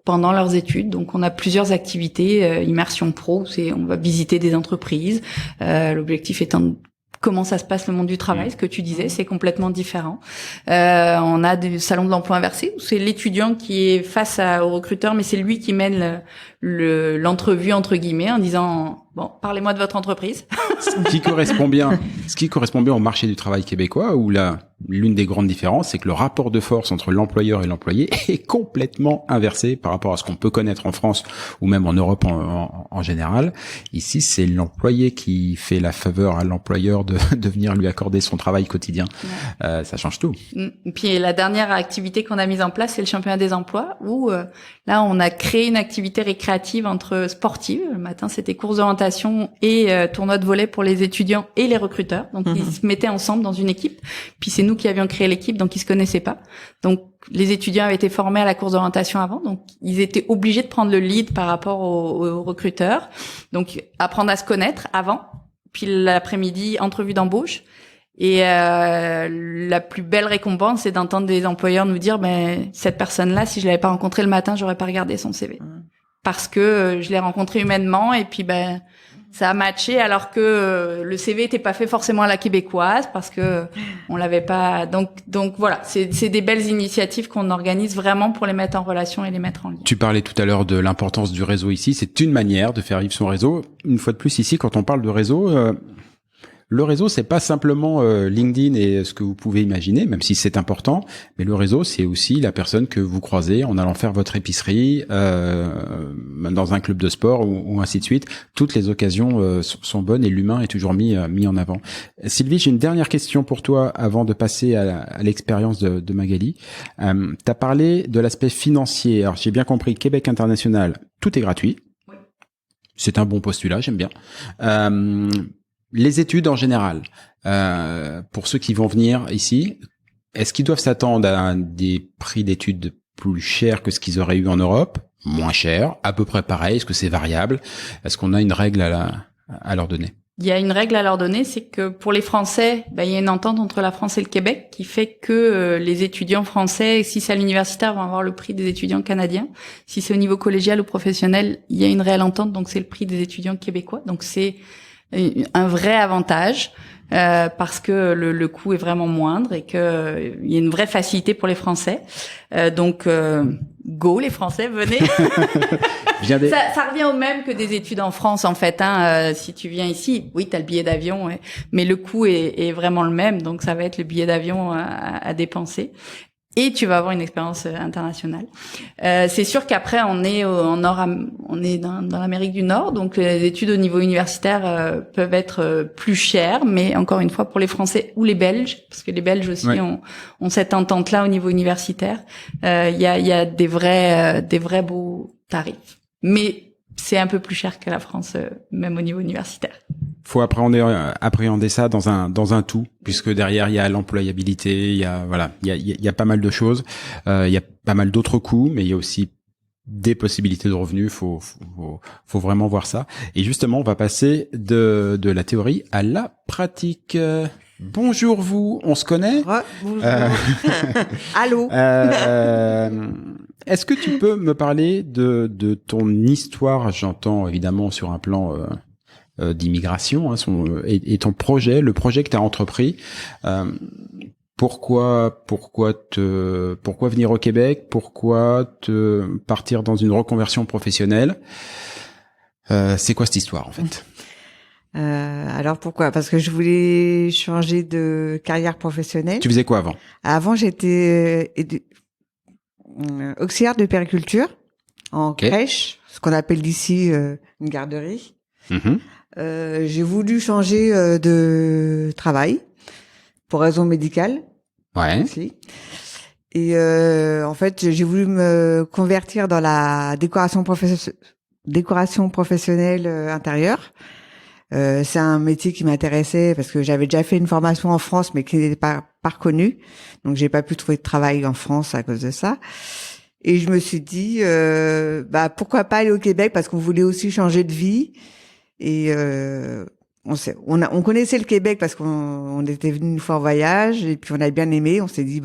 pendant leurs études. Donc on a plusieurs activités, immersion pro, on va visiter des entreprises. L'objectif étant comment ça se passe le monde du travail, ce que tu disais, c'est complètement différent. On a des salons de l'emploi inversé, où c'est l'étudiant qui est face au recruteur, mais c'est lui qui mène l'entrevue entre guillemets en disant bon, parlez-moi de votre entreprise. Ce qui correspond bien au marché du travail québécois, où l'une des grandes différences, c'est que le rapport de force entre l'employeur et l'employé est complètement inversé par rapport à ce qu'on peut connaître en France ou même en Europe en général. Ici, c'est l'employé qui fait la faveur à l'employeur de venir lui accorder son travail quotidien. Ouais. Ça change tout. Et puis la dernière activité qu'on a mise en place, c'est le championnat des emplois, où là, on a créé une activité récréative entre sportives. Le matin, c'était course d'orientation et tournoi de volley pour les étudiants et les recruteurs. Donc, ils se mettaient ensemble dans une équipe. Puis c'est nous qui avions créé l'équipe, donc ils se connaissaient pas. Donc les étudiants avaient été formés à la course d'orientation avant, donc ils étaient obligés de prendre le lead par rapport aux recruteurs. Donc apprendre à se connaître avant, puis l'après-midi entrevue d'embauche. Et la plus belle récompense, c'est d'entendre des employeurs nous dire cette personne-là, si je l'avais pas rencontrée le matin, j'aurais pas regardé son CV. Parce que je l'ai rencontré humainement et puis ça a matché, alors que le CV était pas fait forcément à la québécoise, parce que on l'avait pas. Donc voilà, c'est des belles initiatives qu'on organise vraiment pour les mettre en relation et les mettre en lien. Tu parlais tout à l'heure de l'importance du réseau ici. C'est une manière de faire vivre son réseau. Une fois de plus ici, quand on parle de réseau, le réseau, c'est pas simplement LinkedIn et ce que vous pouvez imaginer, même si c'est important, mais le réseau, c'est aussi la personne que vous croisez en allant faire votre épicerie, dans un club de sport ou ainsi de suite. Toutes les occasions sont bonnes et l'humain est toujours mis en avant. Sylvie, j'ai une dernière question pour toi avant de passer à l'expérience de Magali. Tu as parlé de l'aspect financier. Alors, j'ai bien compris, Québec International, tout est gratuit. Oui. C'est un bon postulat, j'aime bien. Les études en général, pour ceux qui vont venir ici, est-ce qu'ils doivent s'attendre à des prix d'études plus chers que ce qu'ils auraient eu en Europe, moins chers, à peu près pareil, est-ce que c'est variable? Est-ce qu'on a une règle à leur donner? Il y a une règle à leur donner, c'est que pour les Français, il y a une entente entre la France et le Québec qui fait que les étudiants français, si c'est à l'universitaire, vont avoir le prix des étudiants canadiens. Si c'est au niveau collégial ou professionnel, il y a une réelle entente, donc c'est le prix des étudiants québécois. Donc c'est un vrai avantage. parce que le coût est vraiment moindre et que il y a une vraie facilité pour les Français. Donc go les Français, venez. Ça revient au même que des études en France en fait. Si tu viens ici, oui, t'as le billet d'avion, mais le coût est vraiment le même. Donc ça va être le billet d'avion à dépenser. Et tu vas avoir une expérience internationale. C'est sûr qu'après on est on est dans l'Amérique du Nord, donc les études au niveau universitaire peuvent être plus chères, mais encore une fois pour les Français ou les Belges, parce que les Belges aussi ont cette entente-là au niveau universitaire. Il y a des vrais beaux tarifs, mais c'est un peu plus cher que la France, même au niveau universitaire. Faut appréhender ça dans un tout, puisque derrière il y a l'employabilité, il y a pas mal de choses, il y a pas mal d'autres coûts, mais il y a aussi des possibilités de revenus. Faut vraiment voir ça. Et justement, on va passer de la théorie à la pratique. Bonjour vous, on se connaît? Bonjour. Allô. Est-ce que tu peux me parler de ton histoire? J'entends évidemment sur un plan d'immigration, et ton projet, le projet que tu as entrepris. Pourquoi venir au Québec? Pourquoi te partir dans une reconversion professionnelle? C'est quoi cette histoire en fait? Alors pourquoi? Parce que je voulais changer de carrière professionnelle. Tu faisais quoi avant? Avant, j'étais auxiliaire de puériculture en crèche, ce qu'on appelle d'ici une garderie. J'ai voulu changer de travail pour raison médicale. Ouais. Aussi. Et en fait, j'ai voulu me convertir dans la décoration professionnelle intérieure. C'est un métier qui m'intéressait parce que j'avais déjà fait une formation en France, mais qui n'était pas reconnue. Donc, j'ai pas pu trouver de travail en France à cause de ça. Et je me suis dit, pourquoi pas aller au Québec, parce qu'on voulait aussi changer de vie. Et on connaissait le Québec parce qu'on était venu une fois en voyage et puis on a bien aimé. On s'est dit,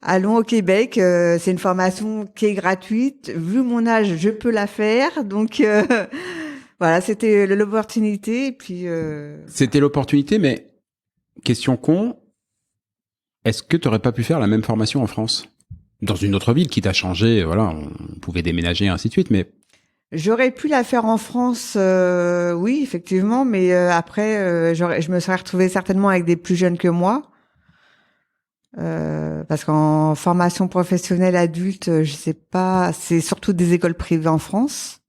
allons au Québec. C'est une formation qui est gratuite. Vu mon âge, je peux la faire. Donc voilà, c'était l'opportunité. Et puis c'était l'opportunité, mais question con, est-ce que tu aurais pas pu faire la même formation en France, dans une autre ville qui t'a changé? Voilà, on pouvait déménager et ainsi de suite, mais j'aurais pu la faire en France, oui, effectivement, mais après, je me serais retrouvée certainement avec des plus jeunes que moi, parce qu'en formation professionnelle adulte, je sais pas, c'est surtout des écoles privées en France.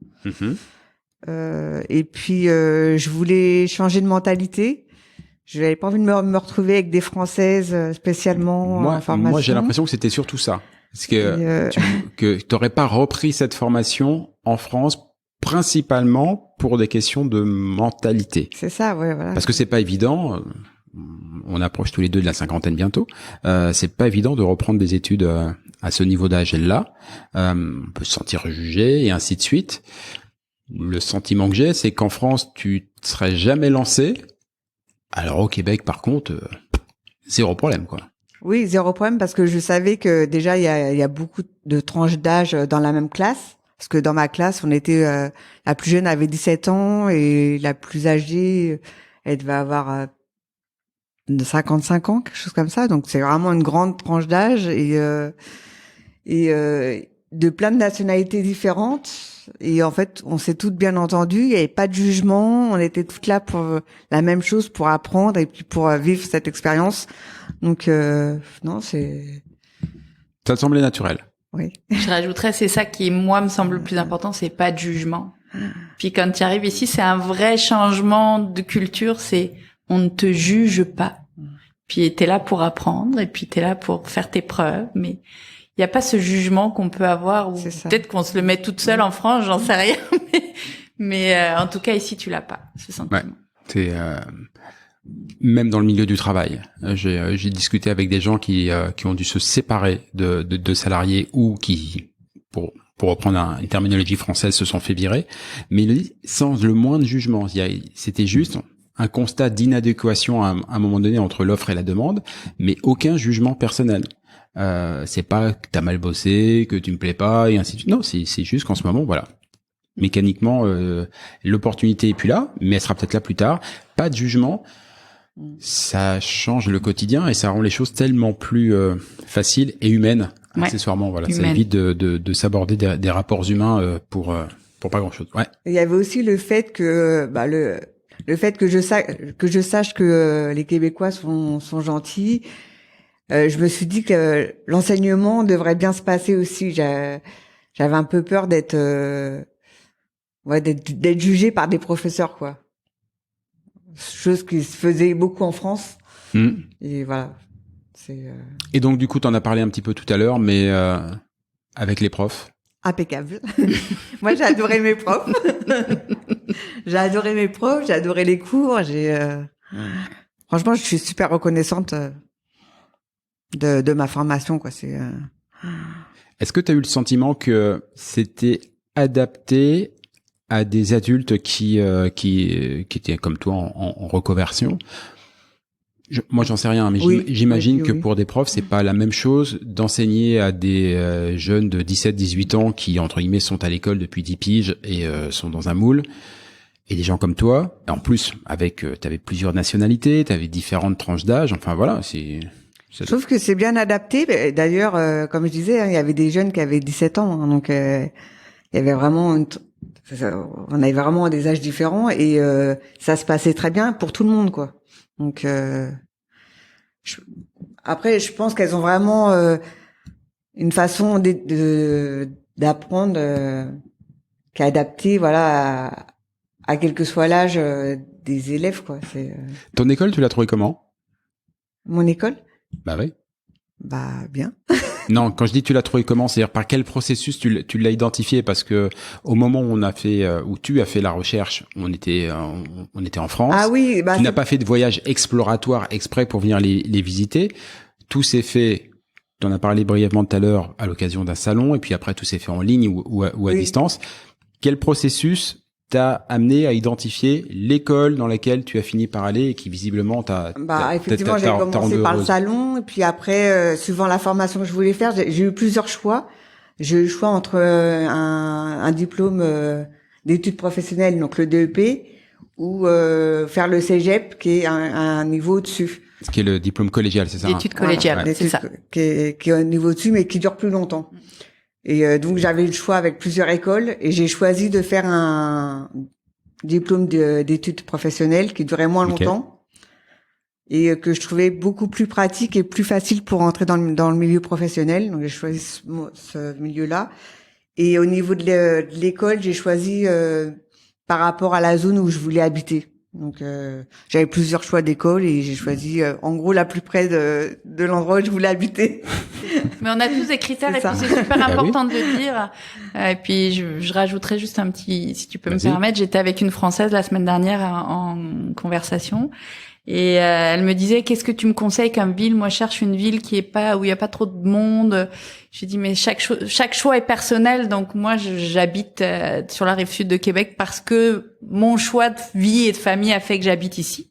Et puis, je voulais changer de mentalité. Je n'avais pas envie de me retrouver avec des Françaises spécialement en formation. Moi, j'ai l'impression que c'était surtout ça. Parce que que t'aurais pas repris cette formation en France principalement pour des questions de mentalité. C'est ça, ouais, voilà. Parce que c'est pas évident. On approche tous les deux de la cinquantaine bientôt. C'est pas évident de reprendre des études à ce niveau d'âge-là. On peut se sentir jugé et ainsi de suite. Le sentiment que j'ai, c'est qu'en France, tu te serais jamais lancé. Alors au Québec, par contre, zéro problème, quoi. Oui, zéro problème, parce que je savais que déjà, il y a beaucoup de tranches d'âge dans la même classe. Parce que dans ma classe, on était, la plus jeune avait 17 ans et la plus âgée, elle devait avoir 55 ans, quelque chose comme ça. Donc c'est vraiment une grande tranche d'âge et de plein de nationalités différentes. Et en fait, on s'est toutes bien entendues. Il n'y avait pas de jugement. On était toutes là pour la même chose, pour apprendre et puis pour vivre cette expérience. Donc non, c'est. Ça te semblait naturel. Oui. Je rajouterais, c'est ça qui, moi, me semble le plus important, c'est pas de jugement. Puis quand tu arrives ici, c'est un vrai changement de culture, c'est on ne te juge pas. Puis t'es là pour apprendre et puis t'es là pour faire tes preuves, mais il y a pas ce jugement qu'on peut avoir ou peut-être qu'on se le met toute seule en France, j'en sais rien, mais en tout cas ici tu l'as pas, ce sentiment. Ouais. C'est même dans le milieu du travail. J'ai discuté avec des gens qui ont dû se séparer de salariés ou qui, pour reprendre une terminologie française, se sont fait virer, mais il le dit sans le moindre jugement. C'était juste un constat d'inadéquation à un moment donné entre l'offre et la demande, mais aucun jugement personnel. C'est pas que t'as mal bossé, que tu me plais pas et ainsi de suite. Non, c'est juste qu'en ce moment, voilà. Mécaniquement, l'opportunité est plus là, mais elle sera peut-être là plus tard. Pas de jugement. ça change le quotidien et ça rend les choses tellement plus faciles et humaines, accessoirement. Voilà, ça évite de s'aborder des rapports humains pour pas grand-chose. Ouais. Il y avait aussi le fait que le fait que je sache que les Québécois sont gentils. Je me suis dit que l'enseignement devrait bien se passer aussi. J'avais un peu peur d'être jugé par des professeurs, quoi. Chose qui se faisait beaucoup en France. Et voilà. Et donc, du coup, t'en as parlé un petit peu tout à l'heure, mais avec les profs. Impeccable. Moi, j'ai adoré mes profs. J'ai adoré les cours. Franchement, je suis super reconnaissante de ma formation, quoi. Est-ce que tu as eu le sentiment que c'était adapté à des adultes qui étaient comme toi en reconversion? Moi, j'en sais rien, mais j'imagine que pour des profs, c'est pas la même chose d'enseigner à des jeunes de 17-18 ans qui, entre guillemets, sont à l'école depuis 10 piges et sont dans un moule, et des gens comme toi. En plus, t'avais plusieurs nationalités, t'avais différentes tranches d'âge. Enfin voilà, je trouve que c'est bien adapté. D'ailleurs, comme je disais, il y avait des jeunes qui avaient 17 ans, hein, donc il y avait vraiment on avait vraiment des âges différents et ça se passait très bien pour tout le monde, quoi. Donc après, je pense qu'elles ont vraiment une façon d'apprendre qui est adaptée, voilà, à quel que soit l'âge des élèves, quoi. Ton école, tu l'as trouvée comment? Mon école? Bah oui. Bah bien. Non, quand je dis tu l'as trouvé comment, c'est-à-dire par quel processus tu l'as identifié? Parce que au moment où où tu as fait la recherche, on était en France. Ah oui, tu n'as pas fait de voyage exploratoire exprès pour venir les visiter. Tout s'est fait. Tu en as parlé brièvement tout à l'heure à l'occasion d'un salon, et puis après tout s'est fait en ligne ou à distance. Quel processus t'a amené à identifier l'école dans laquelle tu as fini par aller et qui visiblement effectivement, j'ai commencé par le salon et puis après, suivant la formation que je voulais faire, j'ai eu plusieurs choix. J'ai eu le choix entre un diplôme d'études professionnelles, donc le DEP, ou faire le cégep, qui est un niveau au-dessus. Ce qui est le diplôme collégial, c'est ça? D'études collégiales, voilà, c'est ça. Qui est un niveau au-dessus, mais qui dure plus longtemps. Et donc j'avais le choix avec plusieurs écoles et j'ai choisi de faire un diplôme d'études professionnelles qui durait moins longtemps et que je trouvais beaucoup plus pratique et plus facile pour entrer dans le milieu professionnel. Donc j'ai choisi ce milieu-là. Et au niveau de l'école, j'ai choisi par rapport à la zone où je voulais habiter. Donc j'avais plusieurs choix d'école et j'ai choisi en gros la plus près de l'endroit où je voulais habiter. Mais on a tous des critères et puis c'est super important de le dire. Et puis je rajouterais juste un petit, si tu peux me permettre, j'étais avec une Française la semaine dernière en conversation et elle me disait qu'est-ce que tu me conseilles comme ville? Moi je cherche une ville où il y a pas trop de monde. J'ai dit mais chaque choix est personnel, donc moi j'habite sur la rive sud de Québec parce que mon choix de vie et de famille a fait que j'habite ici.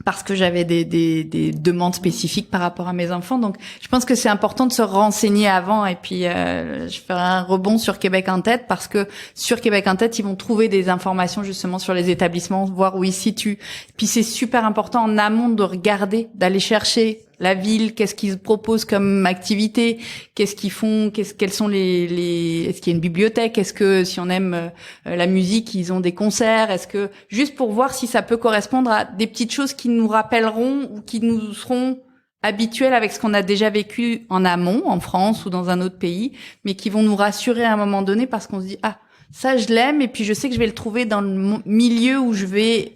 Parce que j'avais des demandes spécifiques par rapport à mes enfants. Donc, je pense que c'est important de se renseigner avant. Et puis, je ferai un rebond sur Québec en tête parce que sur Québec en tête, ils vont trouver des informations justement sur les établissements, voir où ils se situent. Puis, c'est super important en amont de regarder, d'aller chercher la ville, qu'est-ce qu'ils proposent comme activité, qu'est-ce qu'ils font, quels sont est-ce qu'il y a une bibliothèque, est-ce que si on aime la musique, ils ont des concerts, est-ce que juste pour voir si ça peut correspondre à des petites choses qui nous rappelleront ou qui nous seront habituelles avec ce qu'on a déjà vécu en amont, en France ou dans un autre pays, mais qui vont nous rassurer à un moment donné parce qu'on se dit ah ça je l'aime et puis je sais que je vais le trouver dans le milieu où je vais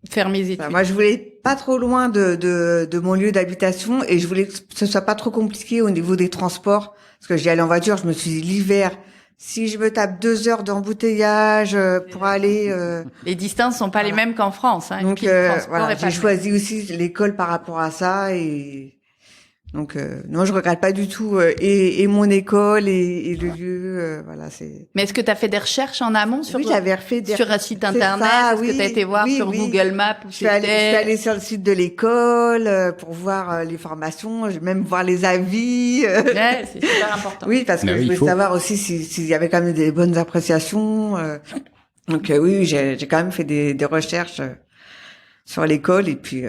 faire mes études. Moi, je voulais pas trop loin de mon lieu d'habitation et je voulais que ce soit pas trop compliqué au niveau des transports parce que j'y allais en voiture. Je me suis dit l'hiver, si je me tape 2 heures d'embouteillage pour aller, les distances sont pas les mêmes qu'en France. Hein, donc voilà, j'ai choisi aussi l'école par rapport à ça et donc non, je regrette pas du tout et mon école et le lieu, voilà, c'est. Mais est-ce que tu as fait des recherches en amont sur j'avais refait sur un site internet, est-ce que tu as été voir sur Google Maps où je suis allée sur le site de l'école pour voir les formations, même voir les avis. Ouais, c'est super important. Oui, parce que je voulais savoir aussi s'il y avait quand même des bonnes appréciations. Donc oui, j'ai quand même fait des recherches. sur l'école et puis.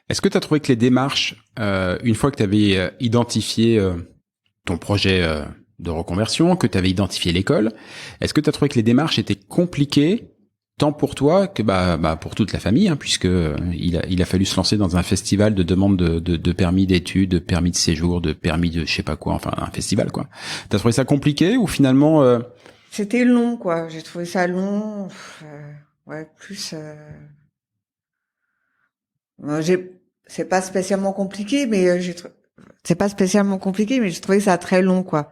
Est-ce que tu as trouvé que les démarches, une fois que tu avais identifié ton projet de reconversion, que tu avais identifié l'école, est-ce que tu as trouvé que les démarches étaient compliquées tant pour toi que pour toute la famille, hein, puisque il a fallu se lancer dans un festival de demande de permis d'études, de permis de séjour, de permis de je sais pas quoi, enfin un festival quoi. T'as trouvé ça compliqué ou finalement C'était long quoi. J'ai trouvé ça long. Ouais, plus. C'est pas spécialement compliqué, mais c'est pas spécialement compliqué, mais j'ai trouvé ça très long quoi.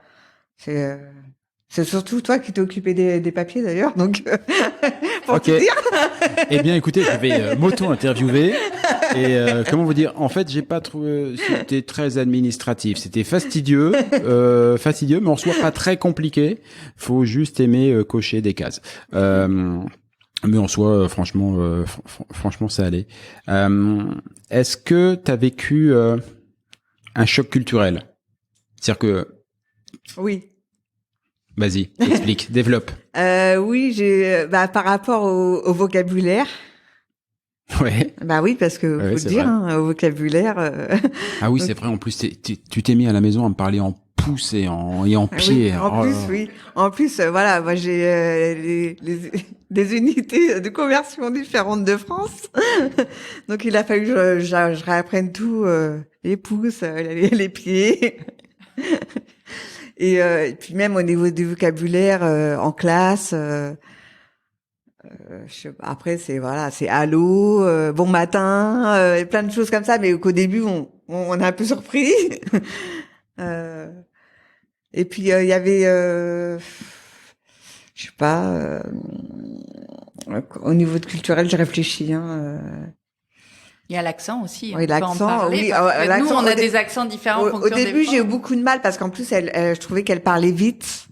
C'est surtout toi qui t'es occupé des papiers d'ailleurs, donc pour te dire. Eh bien, écoutez, je vais m'auto-interviewer et comment vous dire. En fait, j'ai pas trouvé. C'était très administratif. C'était fastidieux, mais en soi pas très compliqué. Faut juste aimer cocher des cases. Mais en soi, franchement, ça allait. Est-ce que t'as vécu un choc culturel? C'est-à-dire que. Oui. Vas-y, explique, développe. Oui, par rapport au vocabulaire. Ouais. Bah oui, parce que faut le dire, hein, au vocabulaire. Ah oui, donc... c'est vrai. En plus, tu t'es mis à la maison à me parler en pouce et en pied. Oui, en plus, oui. En plus, voilà, moi j'ai des unités de conversion différentes de France, donc il a fallu que je réapprenne tout, les pouces, les pieds. Et puis même au niveau du vocabulaire en classe, après c'est allô, bon matin, et plein de choses comme ça, mais qu'au début on est un peu surpris. Et puis il y avait, je sais pas, au niveau de culturel, je réfléchis. Il y a l'accent aussi. Oui, l'accent. Oui, nous, on a des accents différents. Au début, j'ai eu beaucoup de mal parce qu'en plus, je trouvais qu'elle parlait vite.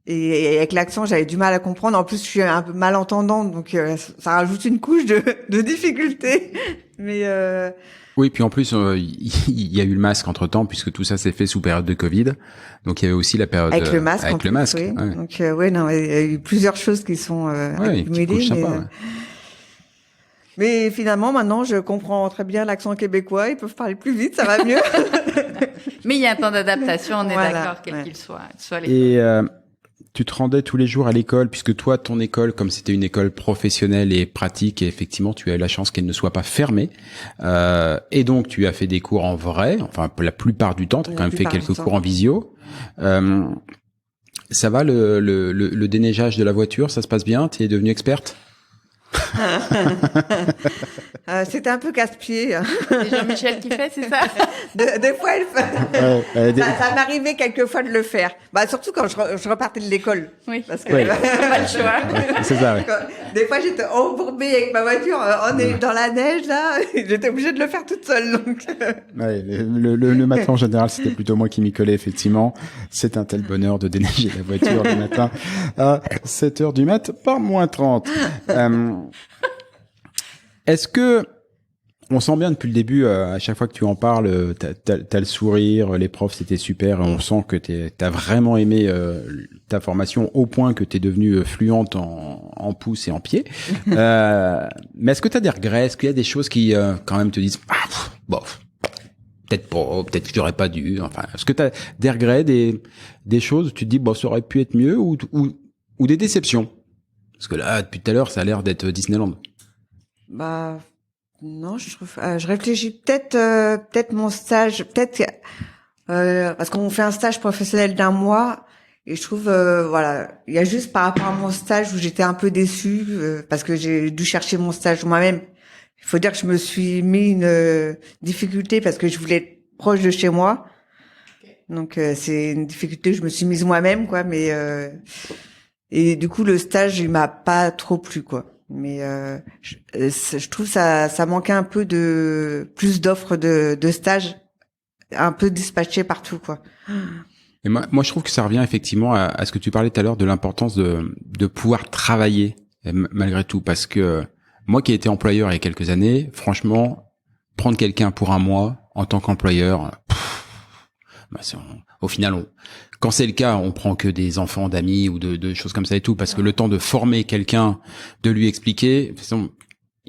Et avec l'accent, j'avais du mal à comprendre. En plus, je suis un peu malentendante, donc ça rajoute une couche de difficulté. Mais oui, puis en plus, il y a eu le masque entre-temps, puisque tout ça s'est fait sous période de Covid. Donc, il y avait aussi la période avec le masque. Avec le masque. Oui. Ouais. Donc, non, il y a eu plusieurs choses qui sont accumulées. Mais finalement, maintenant, je comprends très bien l'accent québécois. Ils peuvent parler plus vite, ça va mieux. Mais il y a un temps d'adaptation, on est d'accord, quel qu'il soit. Et tu te rendais tous les jours à l'école, puisque toi, ton école, comme c'était une école professionnelle et pratique, et effectivement, tu as eu la chance qu'elle ne soit pas fermée. Et donc, tu as fait des cours en vrai, enfin, la plupart du temps. Tu as quand même fait quelques cours en visio. Ça va, le déneigeage de la voiture, ça se passe bien? Tu es devenue experte? C'était un peu casse-pied. C'est Jean-Michel qui fait, c'est ça? Des fois, elle fait. Ça m'arrivait quelquefois de le faire. Bah, surtout quand je repartais de l'école. Oui. Parce que pas le choix. C'est ça, ouais. Des fois, j'étais embourbée avec ma voiture. On est dans la neige, là. J'étais obligée de le faire toute seule, donc. Ouais, le matin, en général, c'était plutôt moi qui m'y collais, effectivement. C'est un tel bonheur de déneiger la voiture le matin à 7h du mat par -30. Est-ce que on sent bien depuis le début, à chaque fois que tu en parles, t'as le sourire, les profs c'était super, et on sent que t'as vraiment aimé ta formation au point que t'es devenue fluente en pouce et en pied. Mais est-ce que t'as des regrets? Est-ce qu'il y a des choses qui quand même te disent peut-être pas, peut-être que j'aurais pas dû. Enfin, est-ce que t'as des regrets, des choses où tu te dis ça aurait pu être mieux, ou des déceptions? Parce que là, depuis tout à l'heure, ça a l'air d'être Disneyland. Bah non, je trouve. Je réfléchis peut-être mon stage, parce qu'on fait un stage professionnel d'1 mois et je trouve il y a juste par rapport à mon stage où j'étais un peu déçue parce que j'ai dû chercher mon stage moi-même. Il faut dire que je me suis mis une difficulté parce que je voulais être proche de chez moi. Donc c'est une difficulté que je me suis mise moi-même quoi, mais et du coup le stage il m'a pas trop plu quoi. Mais je trouve ça manquait un peu de plus d'offres de stages un peu dispatchées partout quoi. Et moi je trouve que ça revient effectivement à ce que tu parlais tout à l'heure de l'importance de pouvoir travailler malgré tout, parce que moi qui ai été employeur il y a quelques années, franchement prendre quelqu'un pour 1 mois en tant qu'employeur, au final quand c'est le cas, on prend que des enfants d'amis ou de choses comme ça et tout, parce que le temps de former quelqu'un, de lui expliquer,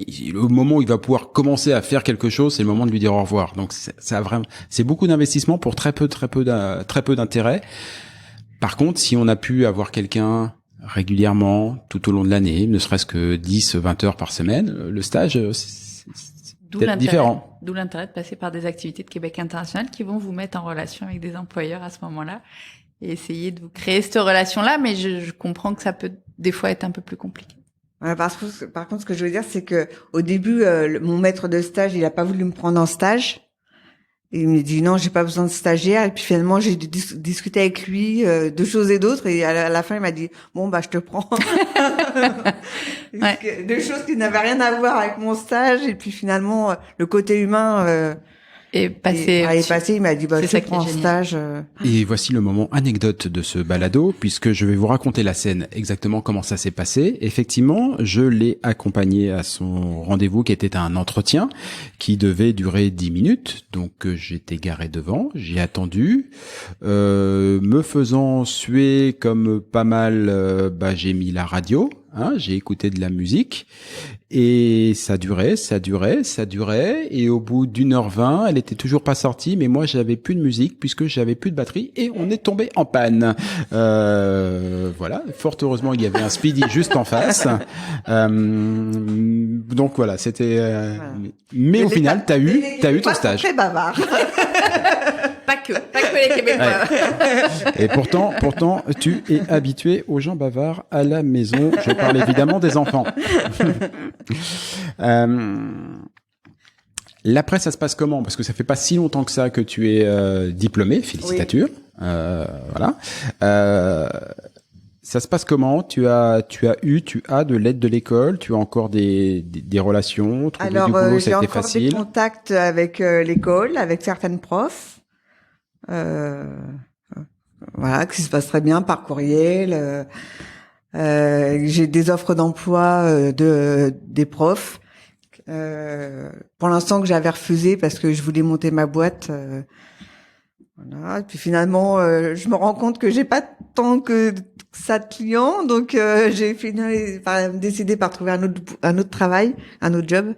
le moment où il va pouvoir commencer à faire quelque chose, c'est le moment de lui dire au revoir. Donc c'est beaucoup d'investissement pour très peu d'intérêt. Par contre, si on a pu avoir quelqu'un régulièrement tout au long de l'année, ne serait-ce que 10-20 heures par semaine, le stage c'est peut-être différent. D'où l'intérêt de passer par des activités de Québec international qui vont vous mettre en relation avec des employeurs à ce moment-là et essayer de vous créer cette relation-là, mais je comprends que ça peut des fois être un peu plus compliqué. Ouais, par contre, ce que je veux dire, c'est que au début, mon maître de stage, il a pas voulu me prendre en stage. Il me dit non, j'ai pas besoin de stagiaire. Et puis finalement, j'ai discuté avec lui de choses et d'autres. Et à la fin, il m'a dit bon bah je te prends. Ouais. Deux choses qui n'avaient rien à voir avec mon stage. Et puis finalement, le côté humain est passé. Il m'a dit bah je te prends en stage. Et voici le moment anecdote de ce balado, puisque je vais vous raconter la scène, exactement comment ça s'est passé. Effectivement, je l'ai accompagné à son rendez-vous qui était un entretien qui devait durer 10 minutes. Donc j'étais garé devant, j'ai attendu, me faisant suer comme pas mal, j'ai mis la radio, j'ai écouté de la musique. Et ça durait, et au bout d'1h20, elle était toujours pas sortie, mais moi j'avais plus de musique puisque j'avais plus de batterie et on est tombé en panne. Voilà, fort heureusement il y avait un Speedy juste en face. Donc voilà, c'était. Voilà. Mais au final, t'as eu ton stage. Très bavard. Pas que les Québécois. Ouais. Et pourtant, tu es habitué aux gens bavards à la maison. Je parle évidemment des enfants. L'après, ça se passe comment? Parce que ça fait pas si longtemps que ça que tu es diplômé. Félicitations. Oui. Voilà. Ça se passe comment? Tu as de l'aide de l'école? Tu as encore des relations? Trouver du boulot, ça a été facile? J'ai encore des contacts avec l'école, avec certaines profs. Voilà, qui se passe très bien par courriel. J'ai des offres d'emploi des profs. Pour l'instant que j'avais refusé parce que je voulais monter ma boîte. Voilà. Et puis finalement, je me rends compte que j'ai pas tant que ça de clients, donc j'ai fini par décider par trouver un autre travail, un autre job.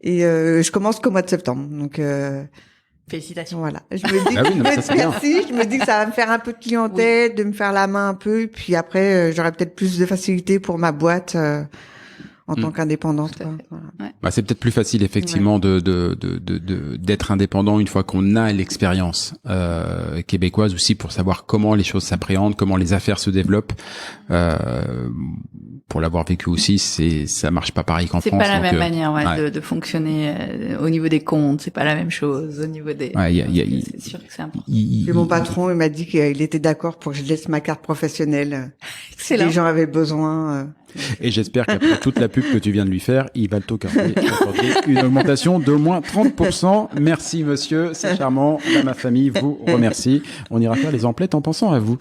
Et je commence qu'au mois de septembre. Donc félicitations. Voilà. Je me dis, je me dis que ça va me faire un peu de clientèle, de me faire la main un peu, et puis après j'aurai peut-être plus de facilité pour ma boîte en tant qu'indépendante. Voilà. Ouais. Bah, c'est peut-être plus facile effectivement d'être indépendant une fois qu'on a l'expérience québécoise aussi pour savoir comment les choses s'appréhendent, comment les affaires se développent. Pour l'avoir vécu aussi, ça marche pas pareil qu'en France. C'est pas la même manière de fonctionner au niveau des comptes, c'est pas la même chose au niveau des. C'est sûr que c'est important. Mon patron, il m'a dit qu'il était d'accord pour que je laisse ma carte professionnelle. Excellent. Si les gens avaient besoin. Et j'espère qu'après toute la pub que tu viens de lui faire, il va t'accorder une augmentation d'au moins 30%. Merci monsieur, c'est charmant. Là, ma famille vous remercie. On ira faire les emplettes en pensant à vous.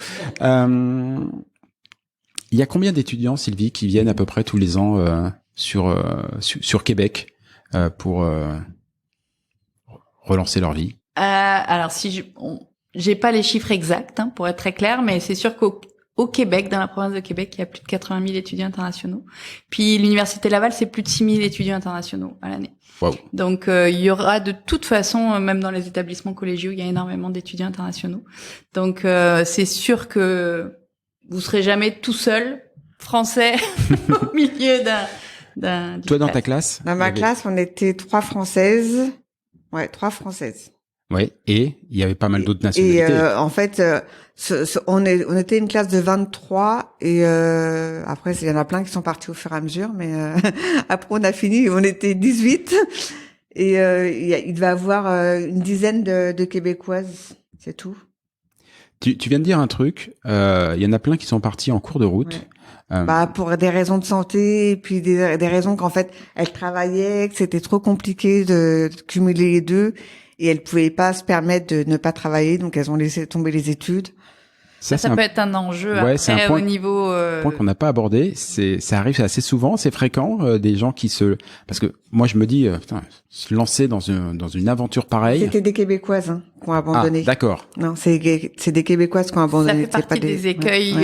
Il y a combien d'étudiants, Sylvie, qui viennent à peu près tous les ans sur Québec pour relancer leur vie? Alors j'ai pas les chiffres exacts pour être très clair, mais c'est sûr qu'au Québec, dans la province de Québec, il y a plus de 80 000 étudiants internationaux. Puis l'université Laval, c'est plus de 6 000 étudiants internationaux à l'année. Wow. Donc il y aura de toute façon, même dans les établissements collégiaux, il y a énormément d'étudiants internationaux. Donc c'est sûr que vous serez jamais tout seul, français, au milieu d'un. Toi, dans ta classe? Dans ma classe, on était 3 Françaises. Ouais, 3 Françaises. Ouais. Et il y avait pas mal d'autres nationalités. Et en fait, on était une classe de 23 et après il y en a plein qui sont partis au fur et à mesure, mais après on a fini, on était 18 et il devait avoir une dizaine de Québécoises, c'est tout. Tu viens de dire un truc, il y en a plein qui sont partis en cours de route. Ouais. Pour des raisons de santé et puis des raisons qu'en fait elles travaillaient, que c'était trop compliqué de cumuler les deux. Et elles pouvaient pas se permettre de ne pas travailler, donc elles ont laissé tomber les études. Ça peut être un enjeu après au niveau. Point qu'on n'a pas abordé, ça arrive assez souvent, c'est fréquent des gens qui parce que moi je me dis se lancer dans une aventure pareille. C'était des Québécoises qui ont abandonné. Ah, d'accord. Non, c'est des Québécoises qui ont abandonné. Ça fait partie des écueils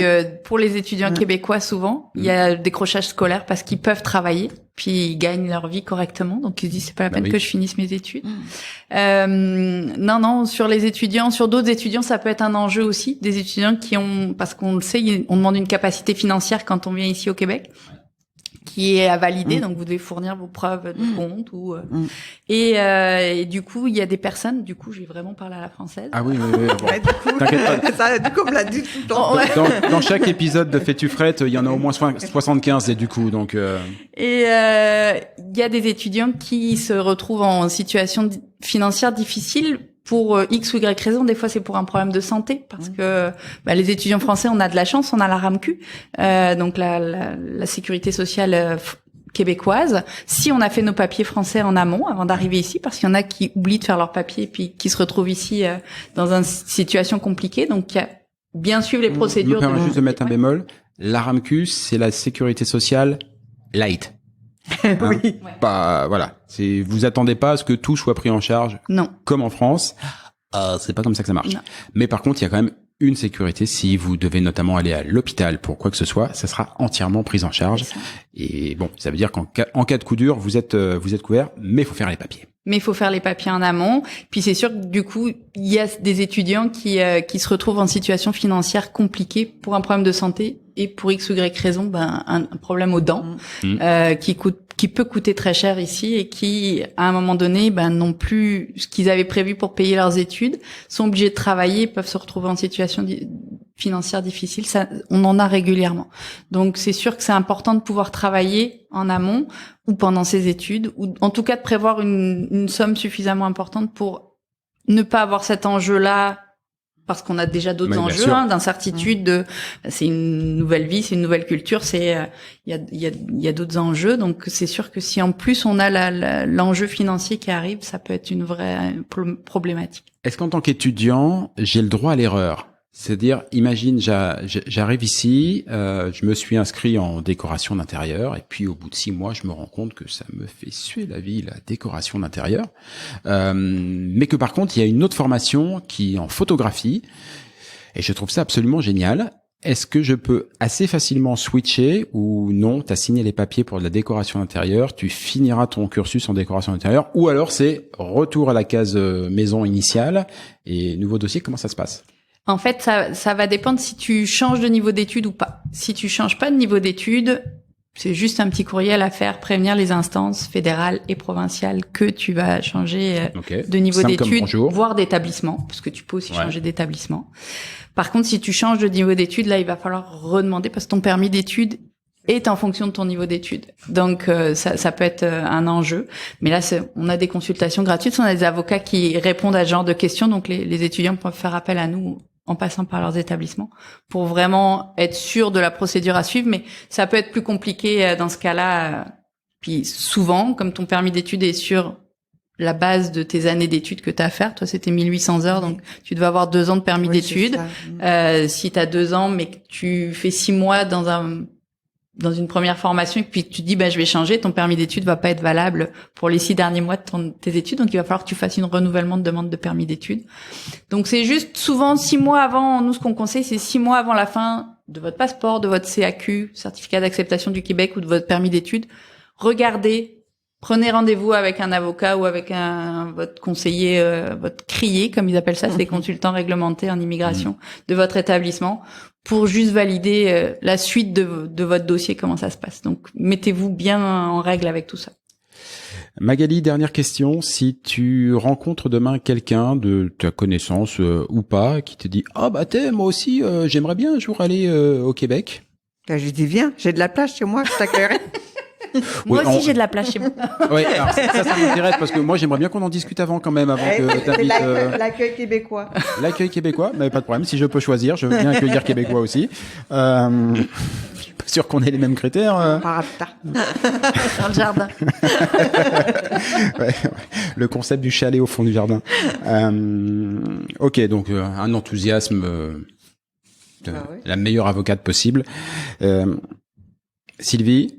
pour les étudiants québécois souvent. Il y a le décrochage scolaire parce qu'ils peuvent travailler. puis ils gagnent leur vie correctement, donc ils se disent c'est pas la peine oui. que je finisse mes études. Non, sur les étudiants, sur d'autres étudiants, ça peut être un enjeu aussi, des étudiants qui ont, parce qu'on le sait, on demande une capacité financière quand on vient ici au Québec, qui est à valider, donc vous devez fournir vos preuves de compte ou et du coup il y a des personnes, du coup j'ai vraiment parlé à la française. Ah oui. Bon. Ouais, du coup, T'inquiète pas. ça, du coup, on me l'a dit tout le temps. Dans chaque épisode de Fais-tu frette, il y en a au moins 75 et du coup donc. Et il y a des étudiants qui se retrouvent en situation financière difficile pour X ou Y raison. Des fois, c'est pour un problème de santé, parce que les étudiants français, on a de la chance, on a la RAMQ, donc la sécurité sociale québécoise. Si on a fait nos papiers français en amont, avant d'arriver ici, parce qu'il y en a qui oublient de faire leurs papiers et puis qui se retrouvent ici dans une situation compliquée. Donc, il y a bien suivre les procédures. Je me permets juste de mettre un bémol. La RAMQ, c'est la sécurité sociale light. Oui. Voilà. Vous attendez pas à ce que tout soit pris en charge. Non. Comme en France. C'est pas comme ça que ça marche. Non. Mais par contre, il y a quand même une sécurité. Si vous devez notamment aller à l'hôpital pour quoi que ce soit, ça sera entièrement pris en charge. Et bon, ça veut dire qu'en cas de coup dur, vous êtes couvert, mais il faut faire les papiers. Mais il faut faire les papiers en amont. Puis c'est sûr que du coup, il y a des étudiants qui se retrouvent en situation financière compliquée pour un problème de santé et pour X ou Y raison, un problème aux dents qui peut coûter très cher ici et qui, à un moment donné, n'ont plus ce qu'ils avaient prévu pour payer leurs études, sont obligés de travailler, peuvent se retrouver en situation financière difficile. Ça, on en a régulièrement. Donc c'est sûr que c'est important de pouvoir travailler en amont ou pendant ses études, ou en tout cas de prévoir une somme suffisamment importante pour ne pas avoir cet enjeu-là, parce qu'on a déjà d'autres enjeux d'incertitude. C'est une nouvelle vie, c'est une nouvelle culture, il y a d'autres enjeux. Donc c'est sûr que si en plus on a l'enjeu financier qui arrive, ça peut être une vraie problématique. Est-ce qu'en tant qu'étudiant, j'ai le droit à l'erreur? C'est-à-dire, imagine, j'arrive ici, je me suis inscrit en décoration d'intérieur, et puis au bout de 6 mois, je me rends compte que ça me fait suer la vie, la décoration d'intérieur, mais que par contre, il y a une autre formation qui est en photographie, et je trouve ça absolument génial. Est-ce que je peux assez facilement switcher, ou non, t'as signé les papiers pour de la décoration d'intérieur, tu finiras ton cursus en décoration d'intérieur, ou alors c'est retour à la case maison initiale, et nouveau dossier, comment ça se passe? En fait, ça va dépendre si tu changes de niveau d'études ou pas. Si tu changes pas de niveau d'études, c'est juste un petit courriel à faire, prévenir les instances fédérales et provinciales que tu vas changer de niveau d'études, voire d'établissement, parce que tu peux aussi changer d'établissement. Par contre, si tu changes de niveau d'études, là, il va falloir redemander, parce que ton permis d'études est en fonction de ton niveau d'études. Donc, ça peut être un enjeu. Mais là, on a des consultations gratuites, on a des avocats qui répondent à ce genre de questions, donc les étudiants peuvent faire appel à nous en passant par leurs établissements, pour vraiment être sûr de la procédure à suivre. Mais ça peut être plus compliqué dans ce cas-là. Puis souvent, comme ton permis d'études est sur la base de tes années d'études que tu as à faire, toi c'était 1800 heures, donc tu dois avoir 2 ans de permis d'études. Si tu as 2 ans, mais que tu fais 6 mois dans une première formation et puis tu te dis je vais changer, ton permis d'études va pas être valable pour les 6 derniers mois de tes études, donc il va falloir que tu fasses une renouvellement de demande de permis d'études. Donc c'est juste souvent 6 mois avant, nous ce qu'on conseille c'est 6 mois avant la fin de votre passeport, de votre CAQ, certificat d'acceptation du Québec, ou de votre permis d'études. Regardez, prenez rendez-vous avec un avocat ou avec votre conseiller, votre crier comme ils appellent ça, c'est des consultants réglementés en immigration de votre établissement, pour juste valider la suite de votre dossier, comment ça se passe. Donc, mettez-vous bien en règle avec tout ça. Magali, dernière question. Si tu rencontres demain quelqu'un de ta connaissance ou pas, qui te dit « Ah moi aussi, j'aimerais bien un jour aller au Québec ». Je dis viens, j'ai de la place chez moi, je t'accueillerai. Moi aussi, j'ai de la place chez moi. Oui, alors ça m'intéresse parce que moi, j'aimerais bien qu'on en discute avant que t'invites. L'accueil québécois. L'accueil québécois, mais pas de problème. Si je peux choisir, je veux bien accueillir québécois aussi. Je suis pas sûr qu'on ait les mêmes critères. Dans le jardin. Ouais, le concept du chalet au fond du jardin. Ok, donc un enthousiasme, la meilleure avocate possible. Sylvie.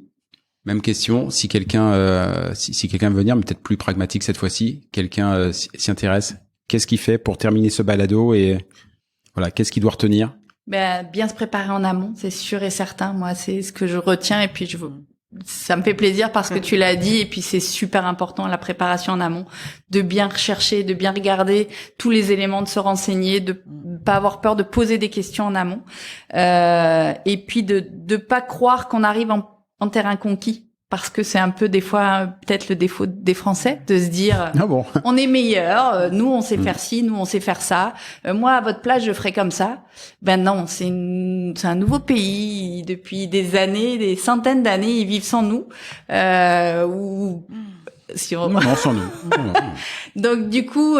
Même question, si quelqu'un si quelqu'un veut venir, mais peut-être plus pragmatique cette fois-ci, quelqu'un s'y intéresse, qu'est-ce qu'il fait pour terminer ce balado et voilà, qu'est-ce qu'il doit retenir? Bien se préparer en amont, c'est sûr et certain. Moi, c'est ce que je retiens, et puis ça me fait plaisir parce que tu l'as dit, et puis c'est super important, la préparation en amont, de bien rechercher, de bien regarder tous les éléments, de se renseigner, de pas avoir peur de poser des questions en amont, et puis de pas croire qu'on arrive en terrain conquis. Parce que c'est un peu des fois peut-être le défaut des Français de se dire on est meilleur, nous on sait faire ci, nous on sait faire ça. Moi à votre place je ferai comme ça. Ben non, c'est un nouveau pays depuis des années, des centaines d'années ils vivent sans nous. Ou si on... non, sans nous. Donc du coup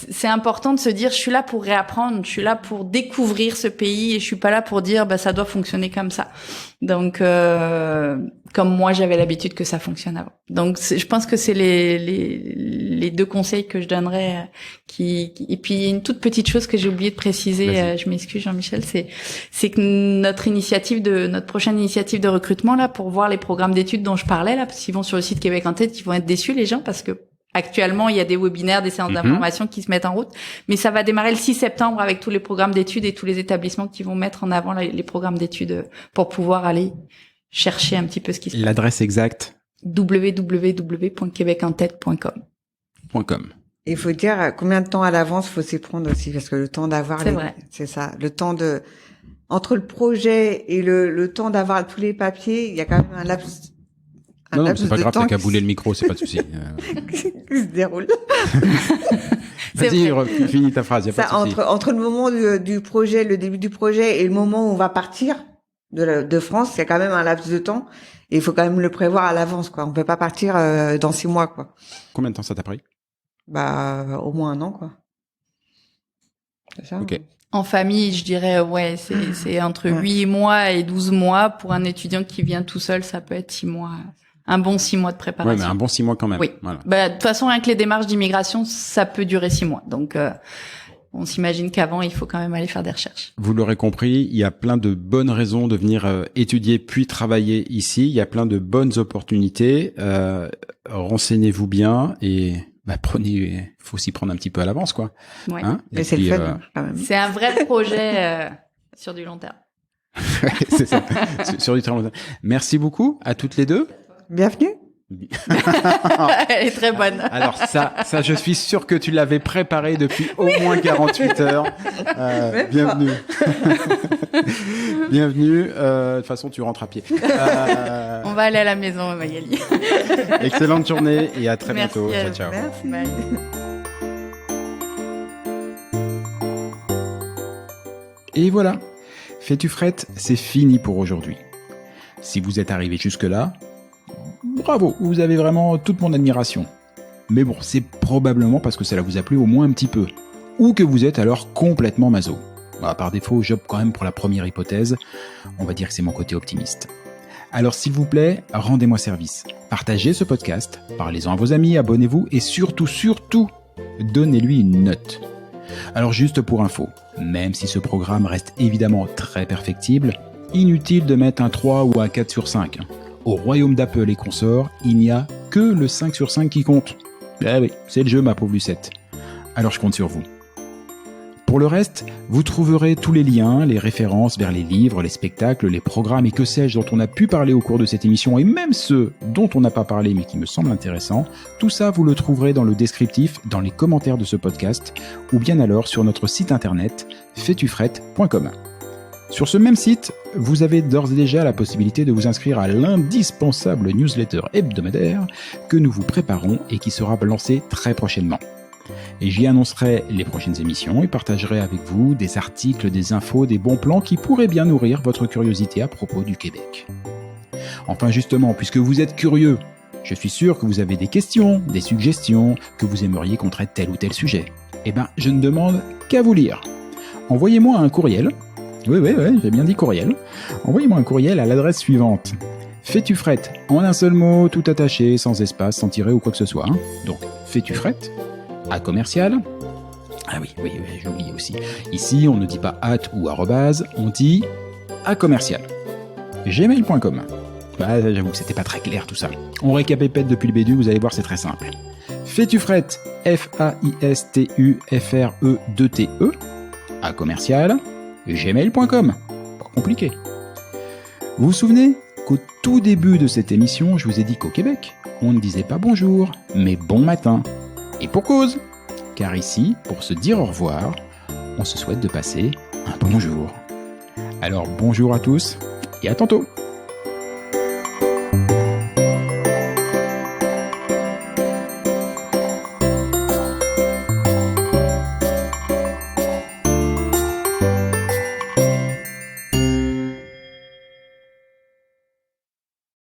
c'est important de se dire je suis là pour réapprendre, je suis là pour découvrir ce pays et je suis pas là pour dire ça doit fonctionner comme ça. Donc comme moi j'avais l'habitude que ça fonctionne avant. Donc je pense que c'est les deux conseils que je donnerais et puis une toute petite chose que j'ai oublié de préciser, je m'excuse Jean-Michel, c'est que notre prochaine initiative de recrutement là pour voir les programmes d'études dont je parlais là, parce qu'ils vont sur le site Québec en tête, ils vont être déçus les gens parce que actuellement, il y a des webinaires, des séances d'information qui se mettent en route, mais ça va démarrer le 6 septembre avec tous les programmes d'études et tous les établissements qui vont mettre en avant les programmes d'études pour pouvoir aller chercher un petit peu ce qui se passe. L'adresse exacte www.québecentête.com. Il faut dire combien de temps à l'avance faut s'y prendre aussi, parce que le temps d'avoir c'est ça, le temps entre le projet et le temps d'avoir tous les papiers, il y a quand même un laps. Non, c'est pas grave, t'as qu'à bouler le micro, c'est pas de souci. Qui se déroule. Vas-y, finis ta phrase, y a pas de souci. Entre le moment du projet, le début du projet et le moment où on va partir de France, il y a quand même un laps de temps. Et il faut quand même le prévoir à l'avance, quoi. On peut pas partir dans 6 mois, quoi. Combien de temps ça t'a pris? Au moins 1 an, quoi. C'est ça? Ok. En famille, je dirais, c'est entre 8 mois et 12 mois. Pour un étudiant qui vient tout seul, ça peut être 6 mois. Un bon 6 mois de préparation. Ouais, mais un bon 6 mois quand même. Oui. Voilà. De toute façon, rien que les démarches d'immigration, ça peut durer 6 mois. Donc, on s'imagine qu'avant, il faut quand même aller faire des recherches. Vous l'aurez compris, il y a plein de bonnes raisons de venir étudier puis travailler ici. Il y a plein de bonnes opportunités. Renseignez-vous bien et faut s'y prendre un petit peu à l'avance, quoi. Ouais. Hein? Mais c'est le fun, quand même. C'est un vrai projet sur du long terme. C'est ça. Sur du très long terme. Merci beaucoup à toutes les deux. Bienvenue. Elle est très bonne. Alors ça, je suis sûr que tu l'avais préparé depuis au moins 48 heures. Bienvenue. Bienvenue. De toute façon, tu rentres à pied. On va aller à la maison, Magali. Excellente journée et à très bientôt. Merci. Ciao. Merci. Bye. Et voilà. Fais-tu frette, c'est fini pour aujourd'hui. Si vous êtes arrivé jusque-là, bravo, vous avez vraiment toute mon admiration. Mais bon, c'est probablement parce que cela vous a plu au moins un petit peu. Ou que vous êtes alors complètement maso. Par défaut, j'opte quand même pour la première hypothèse. On va dire que c'est mon côté optimiste. Alors s'il vous plaît, rendez-moi service. Partagez ce podcast, parlez-en à vos amis, abonnez-vous et surtout, donnez-lui une note. Alors juste pour info, même si ce programme reste évidemment très perfectible, inutile de mettre un 3 ou un 4 sur 5. Au royaume d'Apple et consorts, il n'y a que le 5 sur 5 qui compte. Eh oui, c'est le jeu ma pauvre Lucette. Alors je compte sur vous. Pour le reste, vous trouverez tous les liens, les références vers les livres, les spectacles, les programmes et que sais-je dont on a pu parler au cours de cette émission et même ceux dont on n'a pas parlé mais qui me semblent intéressants. Tout ça, vous le trouverez dans le descriptif, dans les commentaires de ce podcast ou bien alors sur notre site internet faitufrette.com. Sur ce même site, vous avez d'ores et déjà la possibilité de vous inscrire à l'indispensable newsletter hebdomadaire que nous vous préparons et qui sera lancé très prochainement. Et j'y annoncerai les prochaines émissions et partagerai avec vous des articles, des infos, des bons plans qui pourraient bien nourrir votre curiosité à propos du Québec. Enfin justement, puisque vous êtes curieux, je suis sûr que vous avez des questions, des suggestions, que vous aimeriez qu'on traite tel ou tel sujet. Eh ben, je ne demande qu'à vous lire. Envoyez-moi un courriel. Oui, j'ai bien dit courriel. Envoyez-moi un courriel à l'adresse suivante. Fais-tu-frette, en un seul mot, tout attaché, sans espace, sans tirer ou quoi que ce soit. Donc, fais-tu-frette à commercial. Ah oui, j'ai oublié aussi. Ici, on ne dit pas at ou arrobase, on dit à commercial. gmail.com. J'avoue que c'était pas très clair tout ça. On récapépète depuis le début, vous allez voir, c'est très simple. Fais-tu-frette, F-A-I-S-T-U-F-R-E-2-T-E, à commercial, gmail.com. Pas compliqué. Vous vous souvenez, qu'au tout début de cette émission, je vous ai dit qu'au Québec, on ne disait pas bonjour, mais bon matin. Et pour cause, car ici, pour se dire au revoir, on se souhaite de passer un bon jour. Alors bonjour à tous et à tantôt.